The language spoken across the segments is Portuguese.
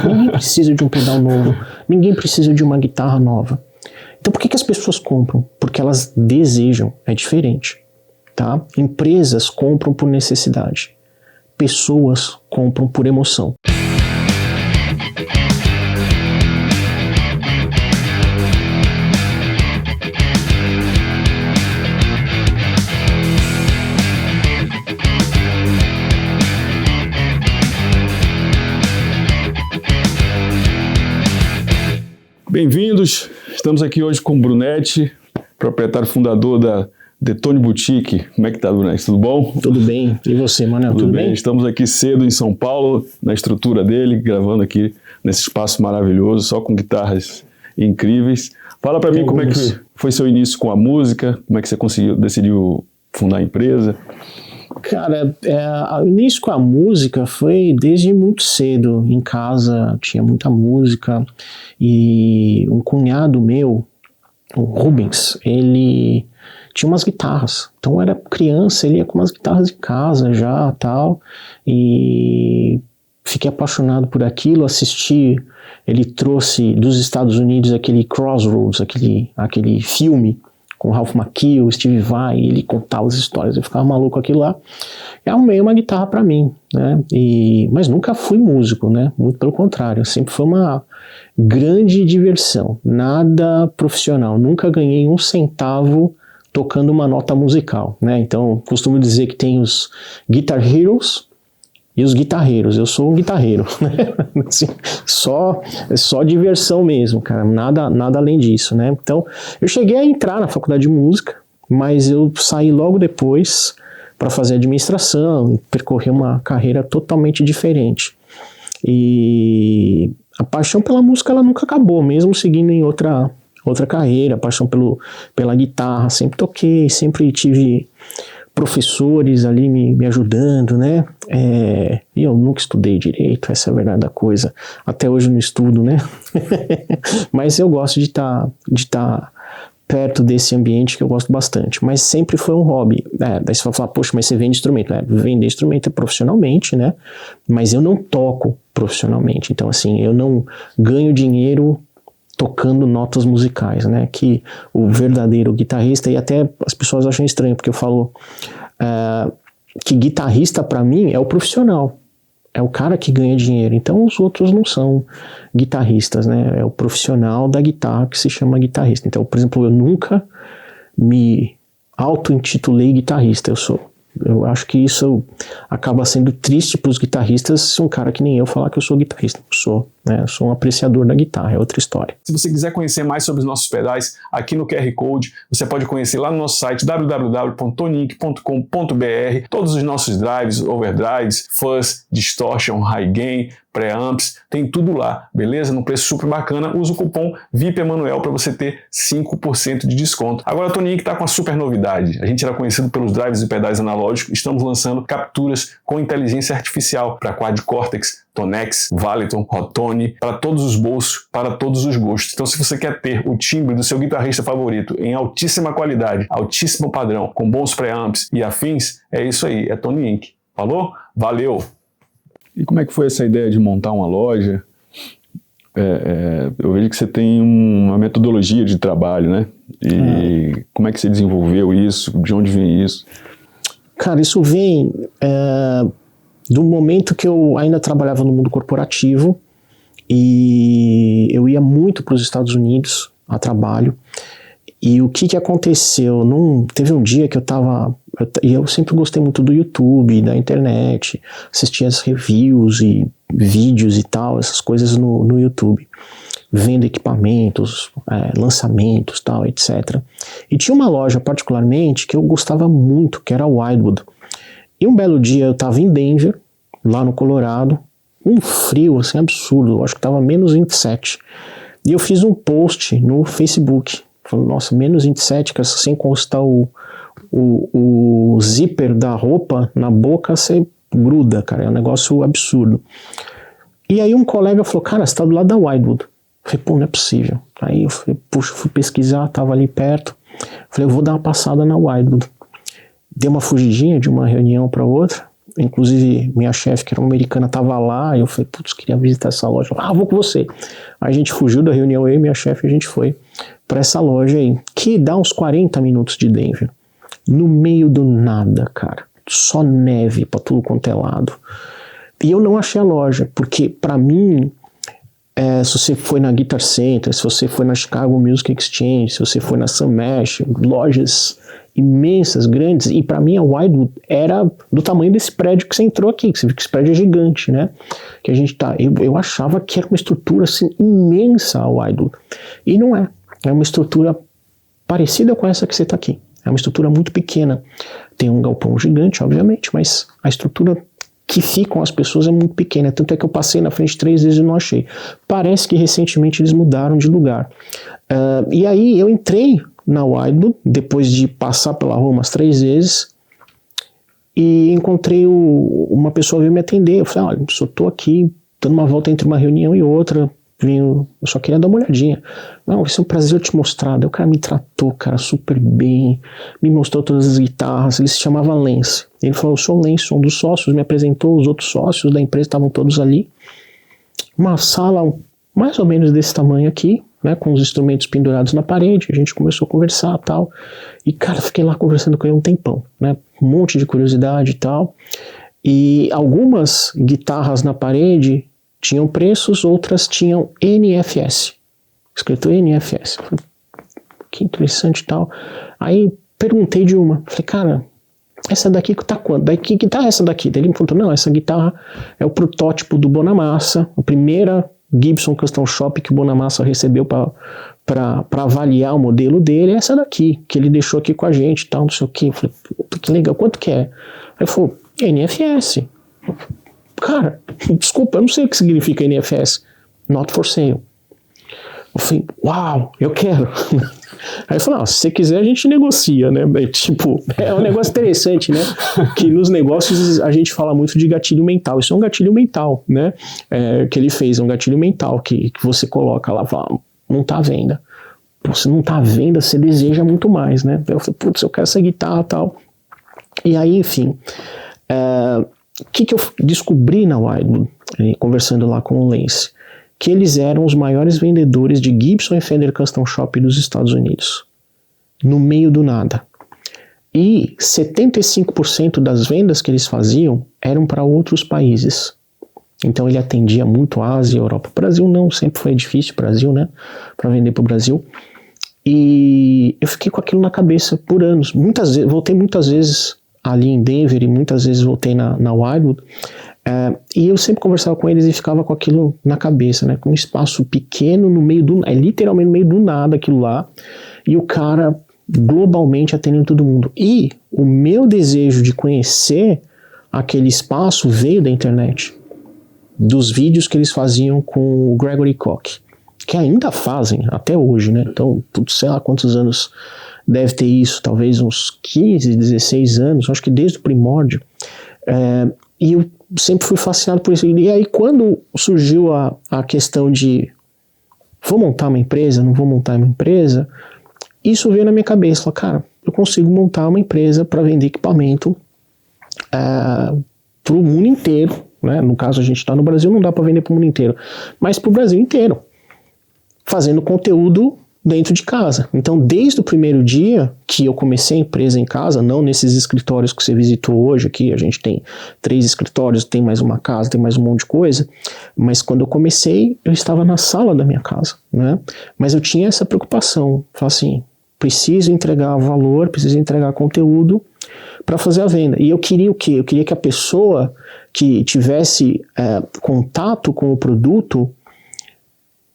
Ninguém precisa de um pedal novo. Ninguém precisa de uma guitarra nova. Então por que as pessoas compram? Porque elas desejam. É diferente. Tá? Empresas compram por necessidade. Pessoas compram por emoção. Bem-vindos, estamos aqui hoje com o Brunetti, proprietário fundador da Detone Boutique. Como é que tá, Brunetti? Tudo bom? Tudo bem. E você, Manuel? Tudo bem? Estamos aqui cedo em São Paulo, na estrutura dele, gravando aqui nesse espaço maravilhoso, só com guitarras incríveis. Fala para mim como é que foi seu início com a música, como é que você decidiu fundar a empresa? Cara, o início com a música foi desde muito cedo. Em casa tinha muita música e um cunhado meu, o Rubens, ele tinha umas guitarras. Então eu era criança, ele ia com umas guitarras em casa já, tal, e fiquei apaixonado por aquilo, assisti, ele trouxe dos Estados Unidos aquele Crossroads, aquele filme com Ralph Macchio, Steve Vai, ele contava as histórias, eu ficava maluco com aquilo lá, e arrumei uma guitarra para mim, né, mas nunca fui músico, né, muito pelo contrário, sempre foi uma grande diversão, nada profissional, nunca ganhei um centavo tocando uma nota musical, né, então costumo dizer que tem os Guitar Heroes e os guitarreiros. Eu sou um guitarreiro, né? Assim, só diversão mesmo, cara, nada além disso, né? Então, eu cheguei a entrar na faculdade de música, mas eu saí logo depois para fazer administração e percorrer uma carreira totalmente diferente. E a paixão pela música, ela nunca acabou, mesmo seguindo em outra carreira, a paixão pela guitarra, sempre toquei, sempre tive professores ali me ajudando, né, e eu nunca estudei direito, essa é a verdade da coisa, até hoje eu não estudo, né, mas eu gosto de estar perto desse ambiente que eu gosto bastante, mas sempre foi um hobby. Daí você vai falar, poxa, mas você vende instrumento, vender instrumento é profissionalmente, né, mas eu não toco profissionalmente, então assim, eu não ganho dinheiro tocando notas musicais, né, que o verdadeiro guitarrista, e até as pessoas acham estranho, porque eu falo que guitarrista para mim é o profissional, é o cara que ganha dinheiro, então os outros não são guitarristas, né, é o profissional da guitarra que se chama guitarrista. Então, por exemplo, eu nunca me auto-intitulei guitarrista, eu acho que isso acaba sendo triste para os guitarristas se um cara que nem eu falar que eu sou guitarrista. Eu sou um apreciador da guitarra, é outra história. Se você quiser conhecer mais sobre os nossos pedais, aqui no QR Code, você pode conhecer lá no nosso site www.toniink.com.br, todos os nossos drives, overdrives, fuzz, distortion, high gain, preamps, tem tudo lá, beleza? Num preço super bacana. Usa o cupom VIPEMANUEL para você ter 5% de desconto. Agora a Toniink está com uma super novidade. A gente era conhecido pelos drives e pedais analógicos, estamos lançando capturas com inteligência artificial para Quad Cortex, Tonex, Valiton, Rotone, para todos os bolsos, para todos os gostos. Então, se você quer ter o timbre do seu guitarrista favorito em altíssima qualidade, altíssimo padrão, com bons preamps e afins, é isso aí, é Toniink. Falou? Valeu! E como é que foi essa ideia de montar uma loja? Eu vejo que você tem uma metodologia de trabalho, né? E como é que você desenvolveu isso? De onde vem isso? Cara, isso vem do momento que eu ainda trabalhava no mundo corporativo e eu ia muito para os Estados Unidos a trabalho. E o que aconteceu? Teve um dia que eu sempre gostei muito do YouTube, da internet, assistia as reviews e vídeos e tal, essas coisas no YouTube, vendo equipamentos, lançamentos, tal, etc. E tinha uma loja particularmente que eu gostava muito, que era a Wildwood. E um belo dia eu estava em Denver, lá no Colorado, um frio assim absurdo, eu acho que estava menos 27. E eu fiz um post no Facebook, falando, nossa, menos 27, que sem encostar o zíper da roupa na boca, você gruda, cara, é um negócio absurdo. E aí um colega falou, cara, você tá do lado da Wildwood. Eu falei, pô, não é possível. Aí eu falei, puxa, fui pesquisar, tava ali perto. Falei, eu vou dar uma passada na Wildwood. Dei uma fugidinha de uma reunião para outra. inclusive minha chefe, que era uma americana, estava lá, e eu falei, putz, queria visitar essa loja. Vou com você. Aí a gente fugiu da reunião, eu e minha chefe, a gente foi para essa loja aí, que dá uns 40 minutos de Denver, no meio do nada, cara, só neve para tudo quanto é lado. E eu não achei a loja, porque para mim, se você foi na Guitar Center, se você foi na Chicago Music Exchange, se você foi na Sun Mesh, lojas imensas, grandes, e para mim a Wildwood era do tamanho desse prédio que você entrou aqui, que você viu que esse prédio é gigante, né? Que a gente tá, eu achava que era uma estrutura assim imensa a Wildwood, e não é. É uma estrutura parecida com essa que você está aqui. É uma estrutura muito pequena. Tem um galpão gigante, obviamente, mas a estrutura que ficam as pessoas é muito pequena. Tanto é que eu passei na frente 3 vezes e não achei. Parece que recentemente eles mudaram de lugar. E aí eu entrei na Wildwood, depois de passar pela rua umas 3 vezes, e encontrei uma pessoa veio me atender. Eu falei, olha, eu estou aqui, dando uma volta entre uma reunião e outra, eu só queria dar uma olhadinha. Não, vai ser um prazer te mostrar. Daí o cara me tratou, cara, super bem, me mostrou todas as guitarras. Ele se chamava Lance. Ele falou, eu sou o Lance, sou um dos sócios, me apresentou, os outros sócios da empresa estavam todos ali. Uma sala mais ou menos desse tamanho aqui, né, com os instrumentos pendurados na parede. A gente começou a conversar e tal. E, cara, fiquei lá conversando com ele um tempão, né, um monte de curiosidade e tal. E algumas guitarras na parede tinham preços, outras tinham NFS, escrito NFS. Falei, que interessante e tal. Aí perguntei de uma, falei, cara, essa daqui tá quanto? Daí que guitarra é essa daqui? Daí ele me falou, não, essa guitarra é o protótipo do Bonamassa, a primeira Gibson Custom Shop que o Bonamassa recebeu para avaliar o modelo dele, é essa daqui, que ele deixou aqui com a gente e tal, não sei o que. Eu falei, que legal, quanto que é? Aí ele falou, NFS. Cara, desculpa, eu não sei o que significa NFS. Not for sale. Eu falei, uau, eu quero. Aí ele falou, se você quiser a gente negocia, né? Tipo, é um negócio interessante, né? Que nos negócios a gente fala muito de gatilho mental. Isso é um gatilho mental, né? Que ele fez, é um gatilho mental que você coloca lá, fala, não tá à venda. Pô, se não tá à venda, você deseja muito mais, né? Eu falei, putz, eu quero essa guitarra e tal. E aí, enfim... O que eu descobri na Wildwood, conversando lá com o Lance? Que eles eram os maiores vendedores de Gibson e Fender Custom Shop dos Estados Unidos. No meio do nada. E 75% das vendas que eles faziam eram para outros países. Então ele atendia muito a Ásia e a Europa. O Brasil não, sempre foi difícil, Brasil, né? Para vender para o Brasil. E eu fiquei com aquilo na cabeça por anos. Voltei muitas vezes ali em Denver e muitas vezes voltei na Wildwood, e eu sempre conversava com eles e ficava com aquilo na cabeça, né, com um espaço pequeno no meio literalmente no meio do nada aquilo lá, e o cara globalmente atendendo todo mundo. E o meu desejo de conhecer aquele espaço veio da internet, dos vídeos que eles faziam com o Gregory Koch, que ainda fazem até hoje, né, então, sei lá quantos anos deve ter isso, talvez uns 15, 16 anos, acho que desde o primórdio, e eu sempre fui fascinado por isso. E aí quando surgiu a questão de vou montar uma empresa, não vou montar uma empresa, isso veio na minha cabeça, falei, cara, eu consigo montar uma empresa para vender equipamento para o mundo inteiro, né? No caso a gente está no Brasil, não dá para vender para o mundo inteiro, mas para o Brasil inteiro, fazendo conteúdo dentro de casa. Então, desde o primeiro dia que eu comecei a empresa em casa, não nesses escritórios que você visitou hoje aqui, a gente tem 3 escritórios, tem mais uma casa, tem mais um monte de coisa, mas quando eu comecei, eu estava na sala da minha casa, né? Mas eu tinha essa preocupação, falei assim, preciso entregar valor, preciso entregar conteúdo para fazer a venda. E eu queria o quê? Eu queria que a pessoa que tivesse contato com o produto,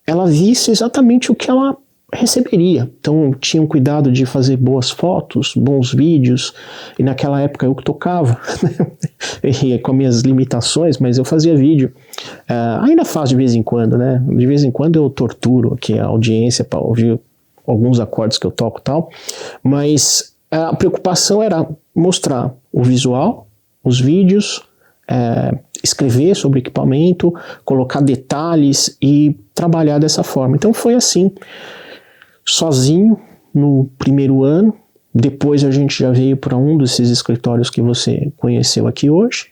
ela visse exatamente o que ela receberia. Então tinham cuidado de fazer boas fotos, bons vídeos, e naquela época eu que tocava, e com as minhas limitações, mas eu fazia vídeo. Ainda faço de vez em quando, né? De vez em quando eu torturo aqui a audiência para ouvir alguns acordes que eu toco e tal, mas a preocupação era mostrar o visual, os vídeos, escrever sobre equipamento, colocar detalhes e trabalhar dessa forma. Então foi assim, sozinho no primeiro ano. Depois a gente já veio para um desses escritórios que você conheceu aqui hoje,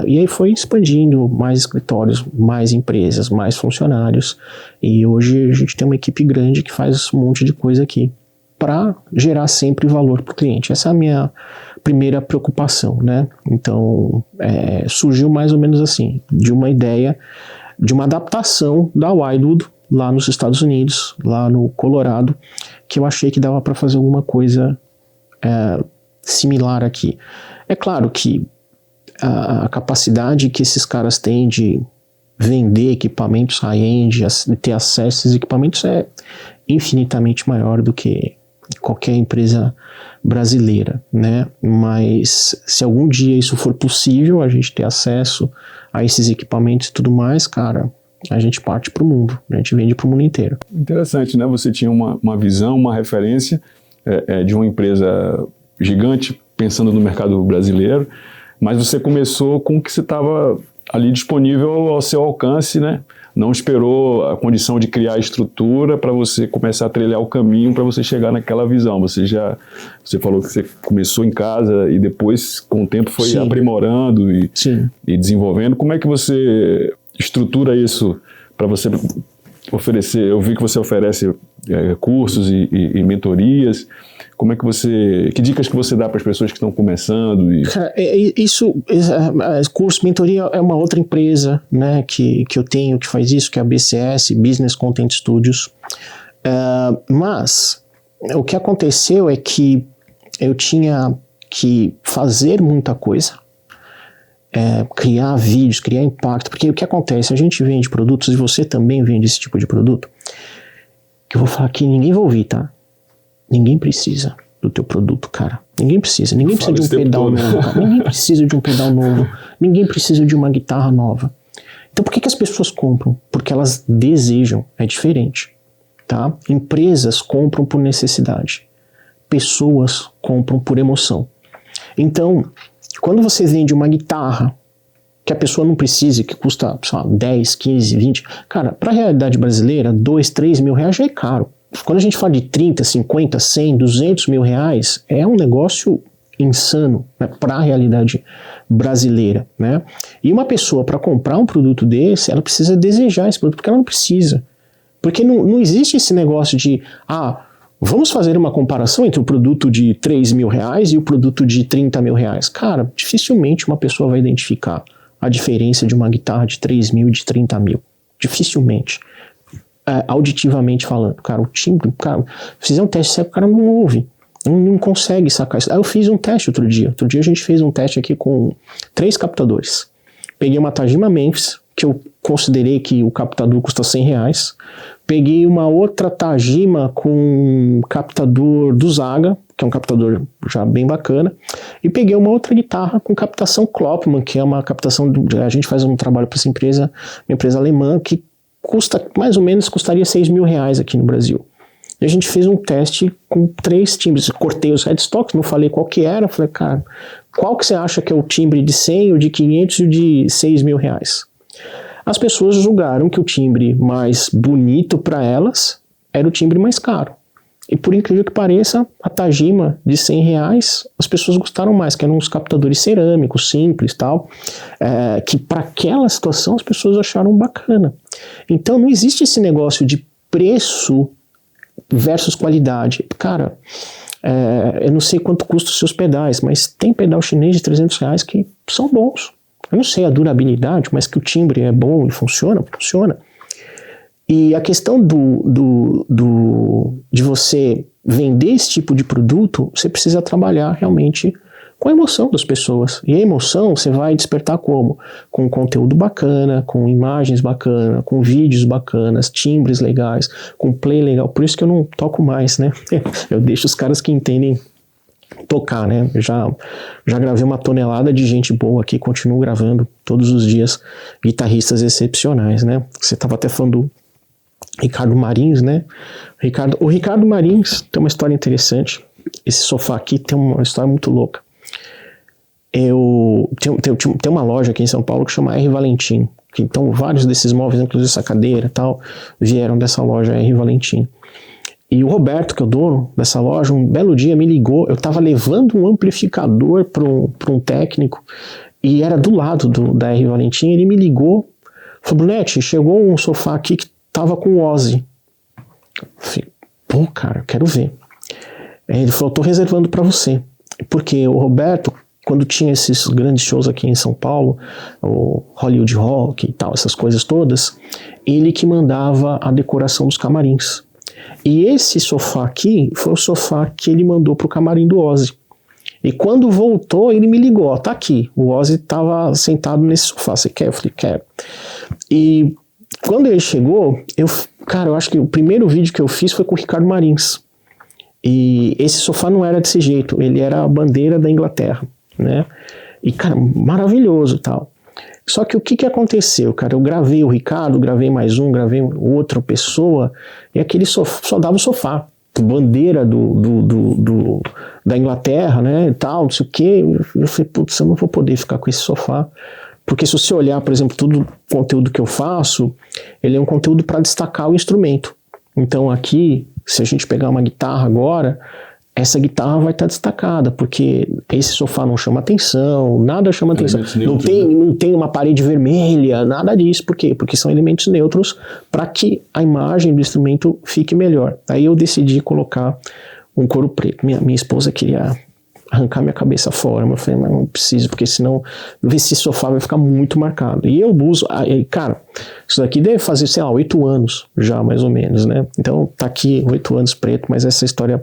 E aí foi expandindo, mais escritórios, mais empresas, mais funcionários, e hoje a gente tem uma equipe grande que faz um monte de coisa aqui para gerar sempre valor para o cliente. Essa é a minha primeira preocupação, né? Então surgiu mais ou menos assim, de uma ideia, de uma adaptação da Wildwood lá nos Estados Unidos, lá no Colorado, que eu achei que dava para fazer alguma coisa similar aqui. É claro que a capacidade que esses caras têm de vender equipamentos high-end, ter acesso a esses equipamentos é infinitamente maior do que qualquer empresa brasileira, né? Mas se algum dia isso for possível, a gente ter acesso a esses equipamentos e tudo mais, cara, a gente parte para o mundo, a gente vende para o mundo inteiro. Interessante, né? Você tinha uma visão, uma referência de uma empresa gigante, pensando no mercado brasileiro, mas você começou com o que você estava ali disponível ao seu alcance, né? Não esperou a condição de criar a estrutura para você começar a trilhar o caminho para você chegar naquela visão. Você falou que você começou em casa e depois, com o tempo, foi aprimorando e desenvolvendo. Como é que você estrutura isso para você oferecer? Eu vi que você oferece cursos e mentorias. Como é que que dicas que você dá para as pessoas que estão começando? Cara, curso, mentoria é uma outra empresa, né, que eu tenho que faz isso, que é a BCS, Business Content Studios. Mas o que aconteceu é que eu tinha que fazer muita coisa, criar vídeos, criar impacto, porque o que acontece, a gente vende produtos e você também vende esse tipo de produto, que eu vou falar que ninguém vai ouvir, tá? Ninguém precisa do teu produto, cara. Ninguém precisa. Ninguém precisa de um pedal novo, cara. Ninguém precisa de um pedal novo. Ninguém precisa de uma guitarra nova. Então por que as pessoas compram? Porque elas desejam. É diferente, tá? Empresas compram por necessidade. Pessoas compram por emoção. Então, quando você vende uma guitarra que a pessoa não precisa, que custa, sei lá, 10, 15, 20... Cara, para a realidade brasileira, 2, 3 mil reais já é caro. Quando a gente fala de 30, 50, 100, 200 mil reais, é um negócio insano, né, para a realidade brasileira, né? E uma pessoa, para comprar um produto desse, ela precisa desejar esse produto, porque ela não precisa. Porque não existe esse negócio de, vamos fazer uma comparação entre o produto de 3 mil reais e o produto de 30 mil reais. Cara, dificilmente uma pessoa vai identificar a diferença de uma guitarra de 3 mil e de 30 mil. Dificilmente. Auditivamente falando, cara, o timbre, cara, fizer um teste, o cara não ouve, não consegue sacar isso. Aí eu fiz um teste outro dia a gente fez um teste aqui com 3 captadores. Peguei uma Tajima Memphis, que eu considerei que o captador custa 100 reais, peguei uma outra Tajima com captador do Zaga, que é um captador já bem bacana, e peguei uma outra guitarra com captação Klopman, que é uma captação, a gente faz um trabalho para essa empresa, uma empresa alemã, que custaria 6 mil reais aqui no Brasil. E a gente fez um teste com 3 timbres, cortei os headstocks, não falei qual que era, falei, cara, qual que você acha que é o timbre de 100, o de 500 e o de 6 mil reais? As pessoas julgaram que o timbre mais bonito para elas era o timbre mais caro. E por incrível que pareça, a Tajima de 100 reais, as pessoas gostaram mais, que eram uns captadores cerâmicos, simples e tal, que para aquela situação as pessoas acharam bacana. Então não existe esse negócio de preço versus qualidade. Cara, eu não sei quanto custa os seus pedais, mas tem pedal chinês de 300 reais que são bons. Eu não sei a durabilidade, mas que o timbre é bom e funciona. E a questão de você vender esse tipo de produto, você precisa trabalhar realmente com a emoção das pessoas. E a emoção você vai despertar como? Com conteúdo bacana, com imagens bacanas, com vídeos bacanas, timbres legais, com play legal. Por isso que eu não toco mais, né? Eu deixo os caras que entendem tocar, né? Já gravei uma tonelada de gente boa aqui, continuo gravando todos os dias guitarristas excepcionais, né? Você estava até falando do Ricardo Marins, né? O Ricardo Marins tem uma história interessante. Esse sofá aqui tem uma história muito louca. Tem uma loja aqui em São Paulo que chama R. Valentim. Então vários desses móveis, inclusive essa cadeira e tal, vieram dessa loja R. Valentim. E o Roberto, que é o dono dessa loja, um belo dia me ligou. Eu estava levando um amplificador para um técnico e era do lado da R. Valentim, ele me ligou, falou, Brunetti, chegou um sofá aqui que tava com o Ozzy. Eu falei, pô, cara, quero ver. Ele falou, tô reservando para você. Porque o Roberto, quando tinha esses grandes shows aqui em São Paulo, o Hollywood Rock e tal, essas coisas todas, ele que mandava a decoração dos camarins. E esse sofá aqui foi o sofá que ele mandou pro camarim do Ozzy. E quando voltou, ele me ligou, ó, tá aqui, o Ozzy tava sentado nesse sofá, você quer? Eu falei, quero. E quando ele chegou, eu acho que o primeiro vídeo que eu fiz foi com o Ricardo Marins. E esse sofá não era desse jeito, ele era a bandeira da Inglaterra, né? E, cara, maravilhoso e tal. Só que o que aconteceu, cara? Eu gravei o Ricardo, gravei mais um, gravei outra pessoa, e aquele sofá, só dava o sofá. Bandeira da Inglaterra, né, e tal, não sei o que. Eu falei, putz, eu não vou poder ficar com esse sofá. Porque se você olhar, por exemplo, todo o conteúdo que eu faço, ele é um conteúdo para destacar o instrumento. Então aqui, se a gente pegar uma guitarra agora, essa guitarra vai estar destacada, porque esse sofá não chama atenção, nada chama atenção. Não tem uma parede vermelha, nada disso. Por quê? Porque são elementos neutros para que a imagem do instrumento fique melhor. Aí eu decidi colocar um couro preto. Minha esposa queria arrancar minha cabeça fora, mas eu falei, mas não preciso, porque senão esse sofá vai ficar muito marcado. E eu uso, cara, isso daqui deve fazer, sei lá, 8 anos já, mais ou menos, né? Então tá aqui 8 anos preto, mas essa história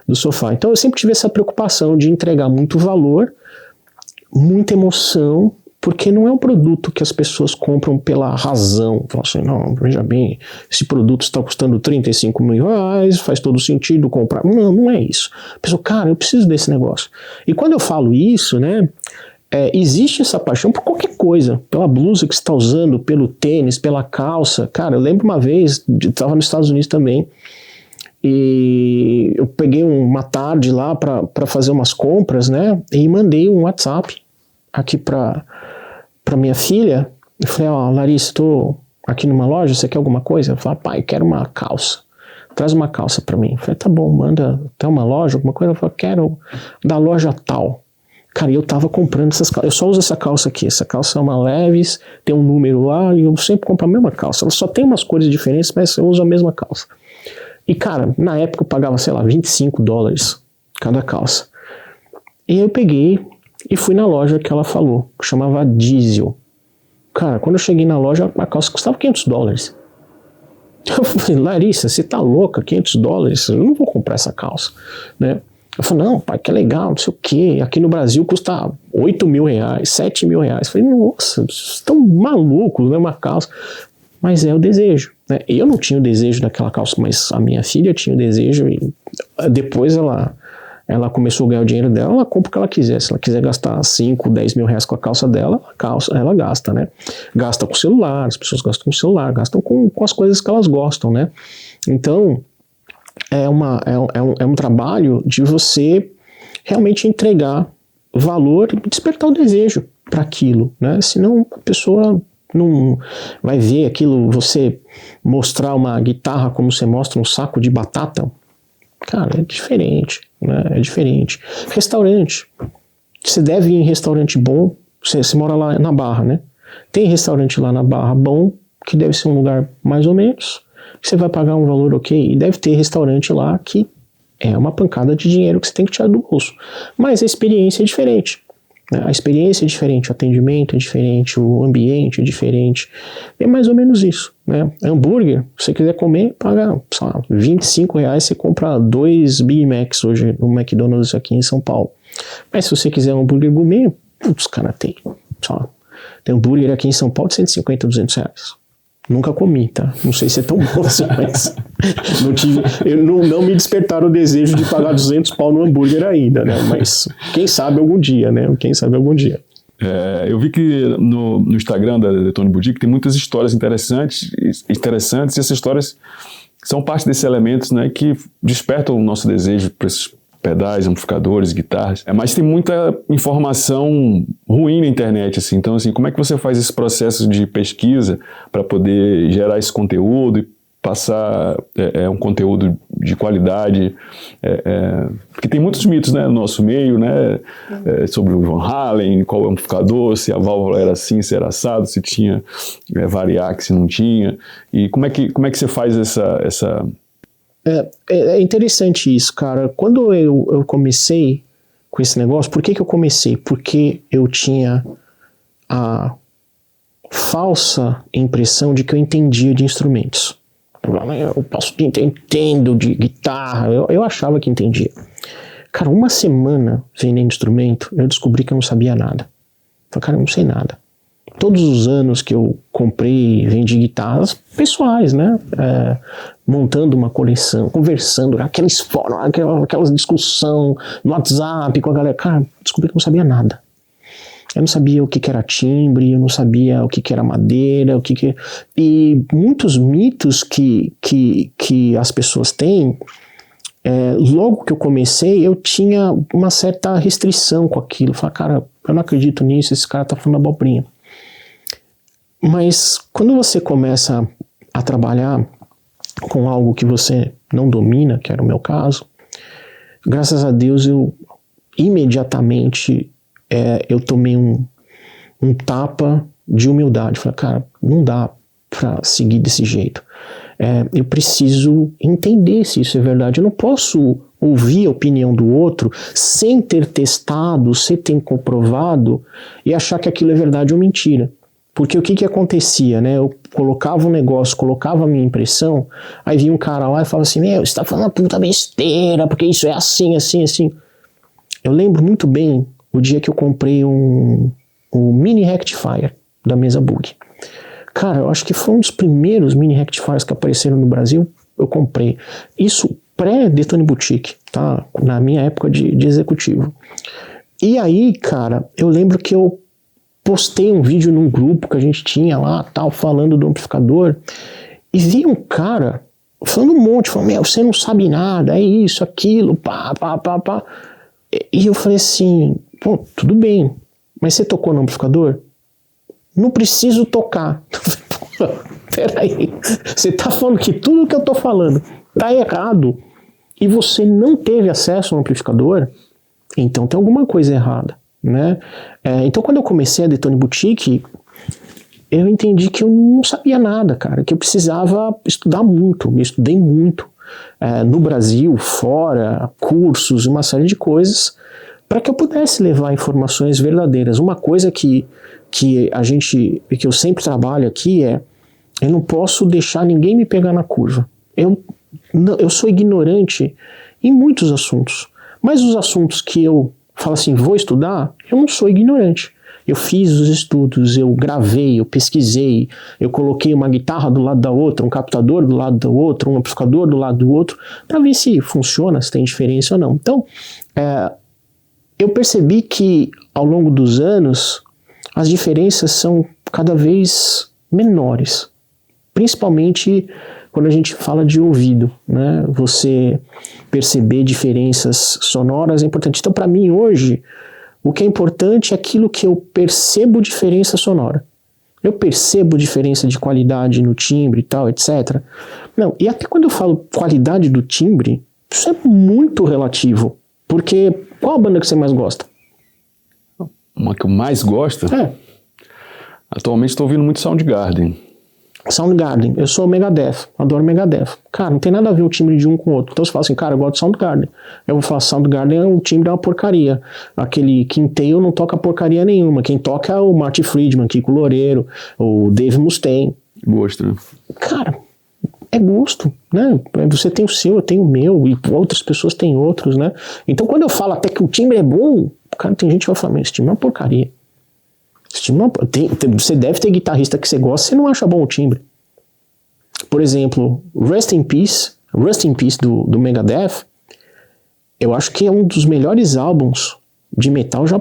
do sofá. Então eu sempre tive essa preocupação de entregar muito valor, muita emoção, porque não é um produto que as pessoas compram pela razão. Falam assim, não, veja bem, esse produto está custando 35 mil reais, faz todo sentido comprar. Não, não é isso. A pessoa, cara, eu preciso desse negócio. E quando eu falo isso, né, existe essa paixão por qualquer coisa, pela blusa que você está usando, pelo tênis, pela calça. Cara, eu lembro uma vez, estava nos Estados Unidos também, e eu peguei uma tarde lá para fazer umas compras, né, e mandei um WhatsApp aqui para minha filha. Eu falei, ó, Larissa, estou aqui numa loja, você quer alguma coisa? Eu falei, pai, eu quero uma calça, traz uma calça para mim. Eu falei, tá bom, manda até uma loja, alguma coisa. Eu falei, quero da loja tal. Cara, eu tava comprando essas calças, eu só uso essa calça aqui, essa calça é uma Levi's, tem um número lá, e eu sempre compro a mesma calça, ela só tem umas cores diferentes, mas eu uso a mesma calça. E cara, na época eu pagava, sei lá, $25 cada calça. E eu peguei e fui na loja que ela falou, que chamava Diesel. Cara, quando eu cheguei na loja, a calça custava $500. Eu falei, Larissa, você tá louca? $500? Eu não vou comprar essa calça, né? Eu falei, não, pai, que legal, não sei o quê. Aqui no Brasil custa 8 mil reais, 7 mil reais. Eu falei, nossa, vocês estão malucos, né? Uma calça. Mas é o desejo, né? Eu não tinha o desejo daquela calça, mas a minha filha tinha o desejo, e depois ela começou a ganhar o dinheiro dela, ela compra o que ela quiser. Se ela quiser gastar 5, 10 mil reais com a calça dela, ela gasta, né? Gasta com celular, as pessoas gastam com celular, gastam com as coisas que elas gostam, né? Então, é um trabalho de você realmente entregar valor e despertar o desejo para aquilo, né? Senão a pessoa não vai ver aquilo, você mostrar uma guitarra como você mostra um saco de batata. Cara, é diferente, né? É diferente. Restaurante. Você deve ir em restaurante bom. Você mora lá na Barra, né? Tem restaurante lá na Barra bom, que deve ser um lugar mais ou menos. Você vai pagar um valor ok. E deve ter restaurante lá que é uma pancada de dinheiro que você tem que tirar do bolso. Mas a experiência é diferente. A experiência é diferente, o atendimento é diferente, o ambiente é diferente. É mais ou menos isso, né? Hambúrguer, se você quiser comer, paga, sei lá, R$25, você compra 2 Big Macs hoje no McDonald's aqui em São Paulo. Mas se você quiser um hambúrguer gourmet, os caras tem, sei lá, tem hambúrguer aqui em São Paulo de 150, R$200. Nunca comi, tá? Não sei se é tão bom assim, mas não me despertaram o desejo de pagar 200 pau no hambúrguer ainda, né? Mas quem sabe algum dia, né? Quem sabe algum dia. Eu vi que no Instagram da Detone Boutique tem muitas histórias interessantes e essas histórias são parte desses elementos, né, que despertam o nosso desejo para esses pedais, amplificadores, guitarras. Mas tem muita informação ruim na internet, assim. Então, assim, como é que você faz esse processo de pesquisa para poder gerar esse conteúdo e passar um conteúdo de qualidade, porque tem muitos mitos, né, no nosso meio, né, sobre o Van Halen, qual amplificador, se a válvula era assim, se era assado, se tinha variac, se não tinha, e como é que você faz essa... É interessante isso, cara. Quando eu comecei com esse negócio, por que eu comecei? Porque eu tinha a falsa impressão de que eu entendia de instrumentos. Eu entendo de guitarra, eu achava que entendia. Cara, uma semana vendendo instrumento, eu descobri que eu não sabia nada. Falei, cara, eu não sei nada. Todos os anos que eu comprei e vendi guitarras pessoais, né? Montando uma coleção, conversando, aqueles fóruns, aquelas discussão no WhatsApp com a galera. Cara, descobri que eu não sabia nada. Eu não sabia o que era timbre, eu não sabia o que era madeira, E muitos mitos que as pessoas têm, logo que eu comecei, eu tinha uma certa restrição com aquilo. Eu falei, cara, eu não acredito nisso, esse cara tá falando abobrinha. Mas quando você começa a trabalhar com algo que você não domina, que era o meu caso, graças a Deus eu imediatamente eu tomei um tapa de humildade. Falei, cara, não dá para seguir desse jeito. Eu preciso entender se isso é verdade. Eu não posso ouvir a opinião do outro sem ter testado, sem ter comprovado e achar que aquilo é verdade ou mentira. Porque o que acontecia, né? Eu colocava um negócio, colocava a minha impressão, aí vinha um cara lá e falava assim, você tá falando uma puta besteira, porque isso é assim, assim, assim. Eu lembro muito bem o dia que eu comprei um mini rectifier da mesa Bug. Cara, eu acho que foi um dos primeiros mini rectifiers que apareceram no Brasil, eu comprei. Isso pré-Detone Boutique, tá? Na minha época de executivo. E aí, cara, eu lembro que eu postei um vídeo num grupo que a gente tinha lá, tal, falando do amplificador, e vi um cara falando um monte, falando, você não sabe nada, é isso, aquilo, pá. E eu falei assim, pô, tudo bem, mas você tocou no amplificador? Não preciso tocar. Peraí, você tá falando que tudo que eu tô falando tá errado, e você não teve acesso ao amplificador? Então tem alguma coisa errada. Né? Então quando eu comecei a Detone Boutique, eu entendi que eu não sabia nada, cara, que eu precisava estudar muito, me estudei muito no Brasil, fora, cursos, uma série de coisas, para que eu pudesse levar informações verdadeiras. Uma coisa que eu sempre trabalho aqui eu não posso deixar ninguém me pegar na curva. Eu sou ignorante em muitos assuntos, mas os assuntos que eu fala assim, vou estudar, eu não sou ignorante. Eu fiz os estudos, eu gravei, eu pesquisei, eu coloquei uma guitarra do lado da outra, um captador do lado do outro, um amplificador do lado do outro, para ver se funciona, se tem diferença ou não. Então, eu percebi que ao longo dos anos, as diferenças são cada vez menores, principalmente quando a gente fala de ouvido, né? Você perceber diferenças sonoras é importante. Então, para mim, hoje, o que é importante é aquilo que eu percebo diferença sonora. Eu percebo diferença de qualidade no timbre e tal, etc. Não, e até quando eu falo qualidade do timbre, isso é muito relativo. Porque qual a banda que você mais gosta? Uma que eu mais gosto? Atualmente estou ouvindo muito Soundgarden. Soundgarden, eu sou Megadeth, adoro Megadeth. Cara, não tem nada a ver o timbre de um com o outro. Então você fala assim, cara, eu gosto de Soundgarden. Eu vou falar, Soundgarden, o timbre é uma porcaria. Aquele Quintail não toca porcaria nenhuma. Quem toca é o Marty Friedman, Kiko Loureiro, o Dave Mustaine. Gosto, né? Cara, é gosto, né? Você tem o seu, eu tenho o meu, e outras pessoas têm outros, né? Então quando eu falo até que o timbre é bom, cara, tem gente que vai falar, mas esse timbre é uma porcaria. Você deve ter guitarrista que você gosta, você não acha bom o timbre. Por exemplo, Rust in Peace do Megadeth, eu acho que é um dos melhores álbuns de metal já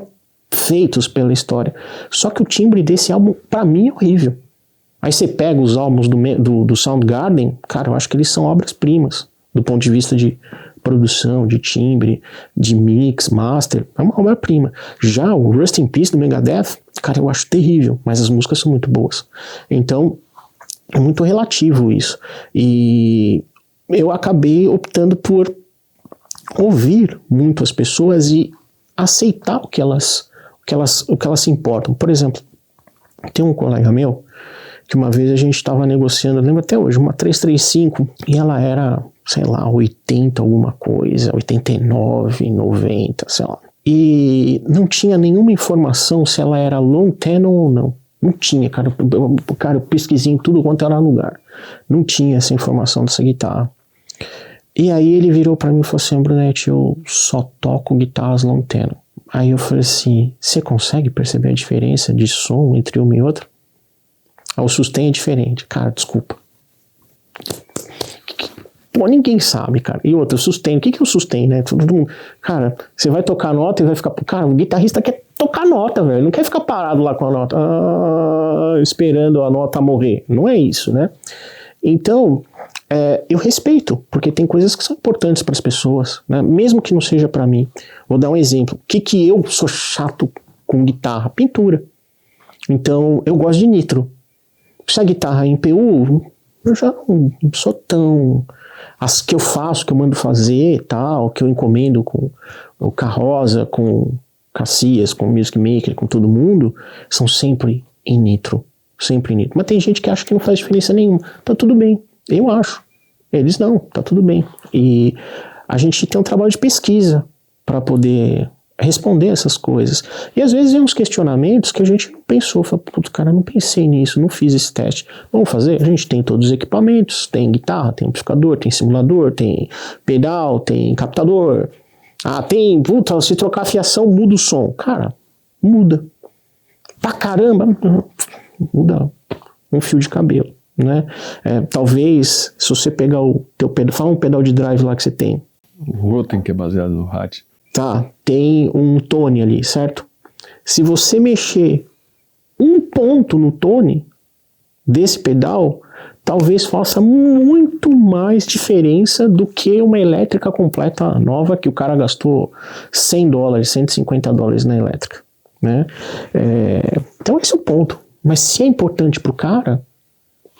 feitos pela história. Só que o timbre desse álbum, pra mim, é horrível. Aí você pega os álbuns do Soundgarden, cara, eu acho que eles são obras-primas, do ponto de vista de produção, de timbre, de mix, master, é uma obra-prima. Já o Rust in Peace do Megadeth, cara, eu acho terrível, mas as músicas são muito boas. Então, é muito relativo isso. E eu acabei optando por ouvir muito as pessoas e aceitar o que elas se importam. Por exemplo, tem um colega meu que uma vez a gente estava negociando, eu lembro até hoje, uma 335, e ela era, sei lá, 80 alguma coisa, 89, 90, sei lá. E não tinha nenhuma informação se ela era long tenor ou não. Não tinha, cara. Eu pesquisei em tudo quanto era lugar. Não tinha essa informação dessa guitarra. E aí ele virou pra mim e falou assim: Brunetti, eu só toco guitarras long tenor. Aí eu falei assim: você consegue perceber a diferença de som entre uma e outra? O sustain é diferente. Cara, desculpa. Pô, ninguém sabe, cara. E outra, o sustain. O que é o sustain, né? Todo mundo, cara, você vai tocar nota e vai ficar... Cara, o guitarrista quer tocar nota, velho. Não quer ficar parado lá com a nota, esperando a nota morrer. Não é isso, né? Então, eu respeito, porque tem coisas que são importantes para as pessoas, né? Mesmo que não seja para mim. Vou dar um exemplo. O que eu sou chato com guitarra? Pintura. Então, eu gosto de nitro. Se a guitarra é em PU, eu já não sou tão... As que eu faço, que eu mando fazer, tal, que eu encomendo com o Carroza, com Cassias, com o Music Maker, com todo mundo, são sempre em nitro. Sempre em nitro. Mas tem gente que acha que não faz diferença nenhuma. Tá tudo bem. Eu acho. Eles não. Tá tudo bem. E a gente tem um trabalho de pesquisa para poder responder essas coisas. E às vezes vem uns questionamentos que a gente não pensou. Fala, putz, cara, não pensei nisso, não fiz esse teste. Vamos fazer? A gente tem todos os equipamentos, tem guitarra, tem amplificador, tem simulador, tem pedal, tem captador. Puta, se trocar a fiação, muda o som. Cara, muda. Pra caramba, muda um fio de cabelo, né? Talvez, se você pegar o teu pedal, fala um pedal de drive lá que você tem. O Rotem, que é baseado no Hat. Tá, tem um tone ali, certo? Se você mexer um ponto no tone desse pedal, talvez faça muito mais diferença do que uma elétrica completa nova que o cara gastou $100, $150 na elétrica, né? Então esse é o ponto. Mas se é importante pro cara,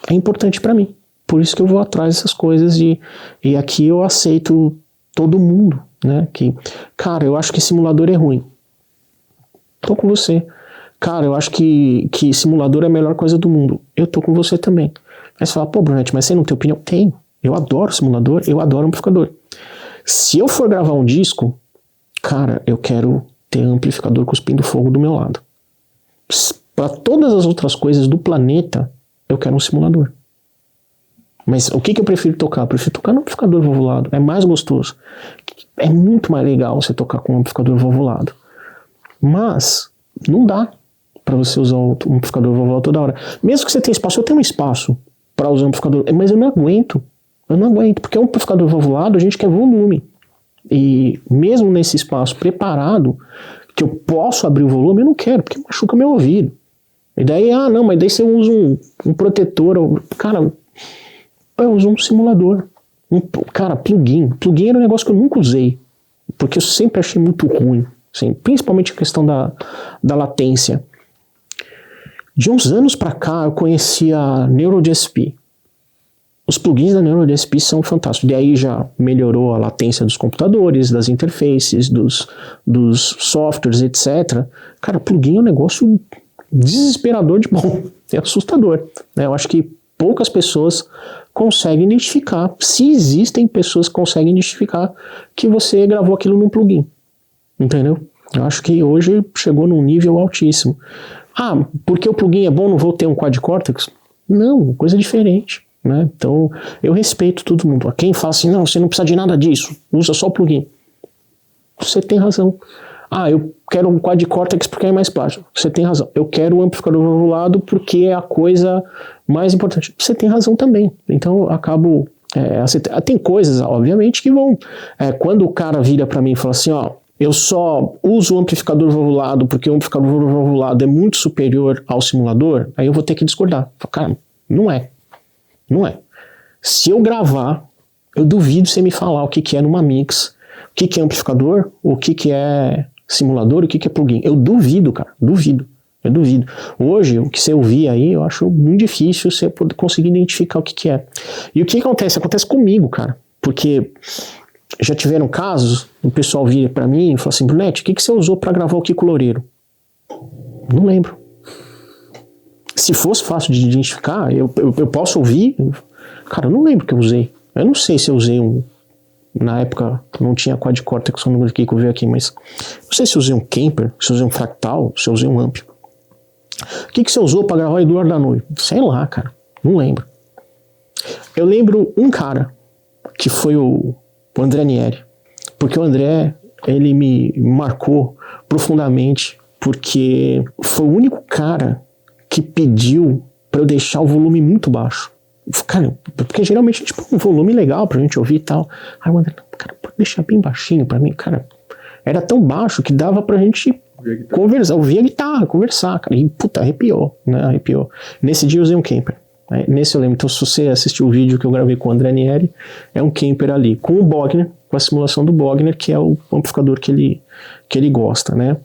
é importante para mim. Por isso que eu vou atrás dessas coisas e aqui eu aceito todo mundo, né? Que, cara, eu acho que simulador é ruim. Tô com você. Cara, eu acho que simulador é a melhor coisa do mundo. Eu tô com você também. Aí você fala, pô, Brunetti, mas você não tem opinião? Tenho. Eu adoro simulador, eu adoro amplificador. Se eu for gravar um disco, cara, eu quero ter amplificador cuspindo fogo do meu lado. Para todas as outras coisas do planeta, eu quero um simulador. Mas o que eu prefiro tocar? Eu prefiro tocar no amplificador valvulado. É mais gostoso. É muito mais legal você tocar com um amplificador valvulado. Mas não dá para você usar um amplificador valvulado toda hora. Mesmo que você tenha espaço, eu tenho um espaço para usar um amplificador, mas eu não aguento. Porque um amplificador valvulado a gente quer volume. E mesmo nesse espaço preparado, que eu posso abrir o volume, eu não quero, porque machuca meu ouvido. E daí, mas daí você usa um protetor. Cara, eu uso um simulador. Plugin. Plugin era um negócio que eu nunca usei, porque eu sempre achei muito ruim, assim, principalmente a questão da latência. De uns anos pra cá, eu conheci a NeuroDSP. Os plugins da NeuroDSP são fantásticos. E aí já melhorou a latência dos computadores, das interfaces, dos softwares, etc. Cara, plugin é um negócio desesperador de bom. É assustador. Eu acho que poucas pessoas conseguem identificar, se existem pessoas que conseguem identificar que você gravou aquilo num plugin. Entendeu? Eu acho que hoje chegou num nível altíssimo. Porque o plugin é bom, não vou ter um quad-cortex? Não, coisa diferente. Né? Então, eu respeito todo mundo. Quem fala assim, não, você não precisa de nada disso, usa só o plugin. Você tem razão. Eu quero um quad-cortex porque é mais baixo. Você tem razão. Eu quero um amplificador valvulado porque é a coisa mais importante. Você tem razão também. Então, eu acabo... tem coisas, obviamente, que vão... quando o cara vira pra mim e fala assim, eu só uso o amplificador valvulado porque o amplificador valvulado é muito superior ao simulador, aí eu vou ter que discordar. Cara, não é. Não é. Se eu gravar, eu duvido você me falar o que é numa mix, o que é amplificador, o que é simulador, o que é plugin. Eu duvido, cara. Duvido. Eu duvido. Hoje, o que você ouvir aí, eu acho muito difícil você poder conseguir identificar o que é. E o que acontece? Acontece comigo, cara. Porque já tiveram casos, o pessoal vira pra mim e fala assim, Brunetti, o que você usou pra gravar o Kiko Loureiro? Não lembro. Se fosse fácil de identificar, eu posso ouvir. Cara, eu não lembro o que eu usei. Eu não sei se eu usei na época não tinha quad-cortex, o número que eu vi aqui, mas não sei se eu usei um Kemper, se eu usei um Fractal, se eu usei um Amp. O que você usou pra gravar Eduardo Danui? Sei lá, cara. Não lembro. Eu lembro um cara, que foi o André Nieri. Porque o André, ele me marcou profundamente, porque foi o único cara que pediu pra eu deixar o volume muito baixo. Cara, porque geralmente a gente põe um volume legal pra gente ouvir e tal. Aí o André, cara, pode deixar bem baixinho pra mim. Cara, era tão baixo que dava pra gente conversar, ouvir a guitarra, conversar, cara. E puta, arrepiou, né? Arrepiou. Nesse dia eu usei um Kemper. Né? Nesse eu lembro. Então, se você assistiu o vídeo que eu gravei com o André Nieri, é um Kemper ali, com o Bogner, com a simulação do Bogner, que é o amplificador que ele gosta, né?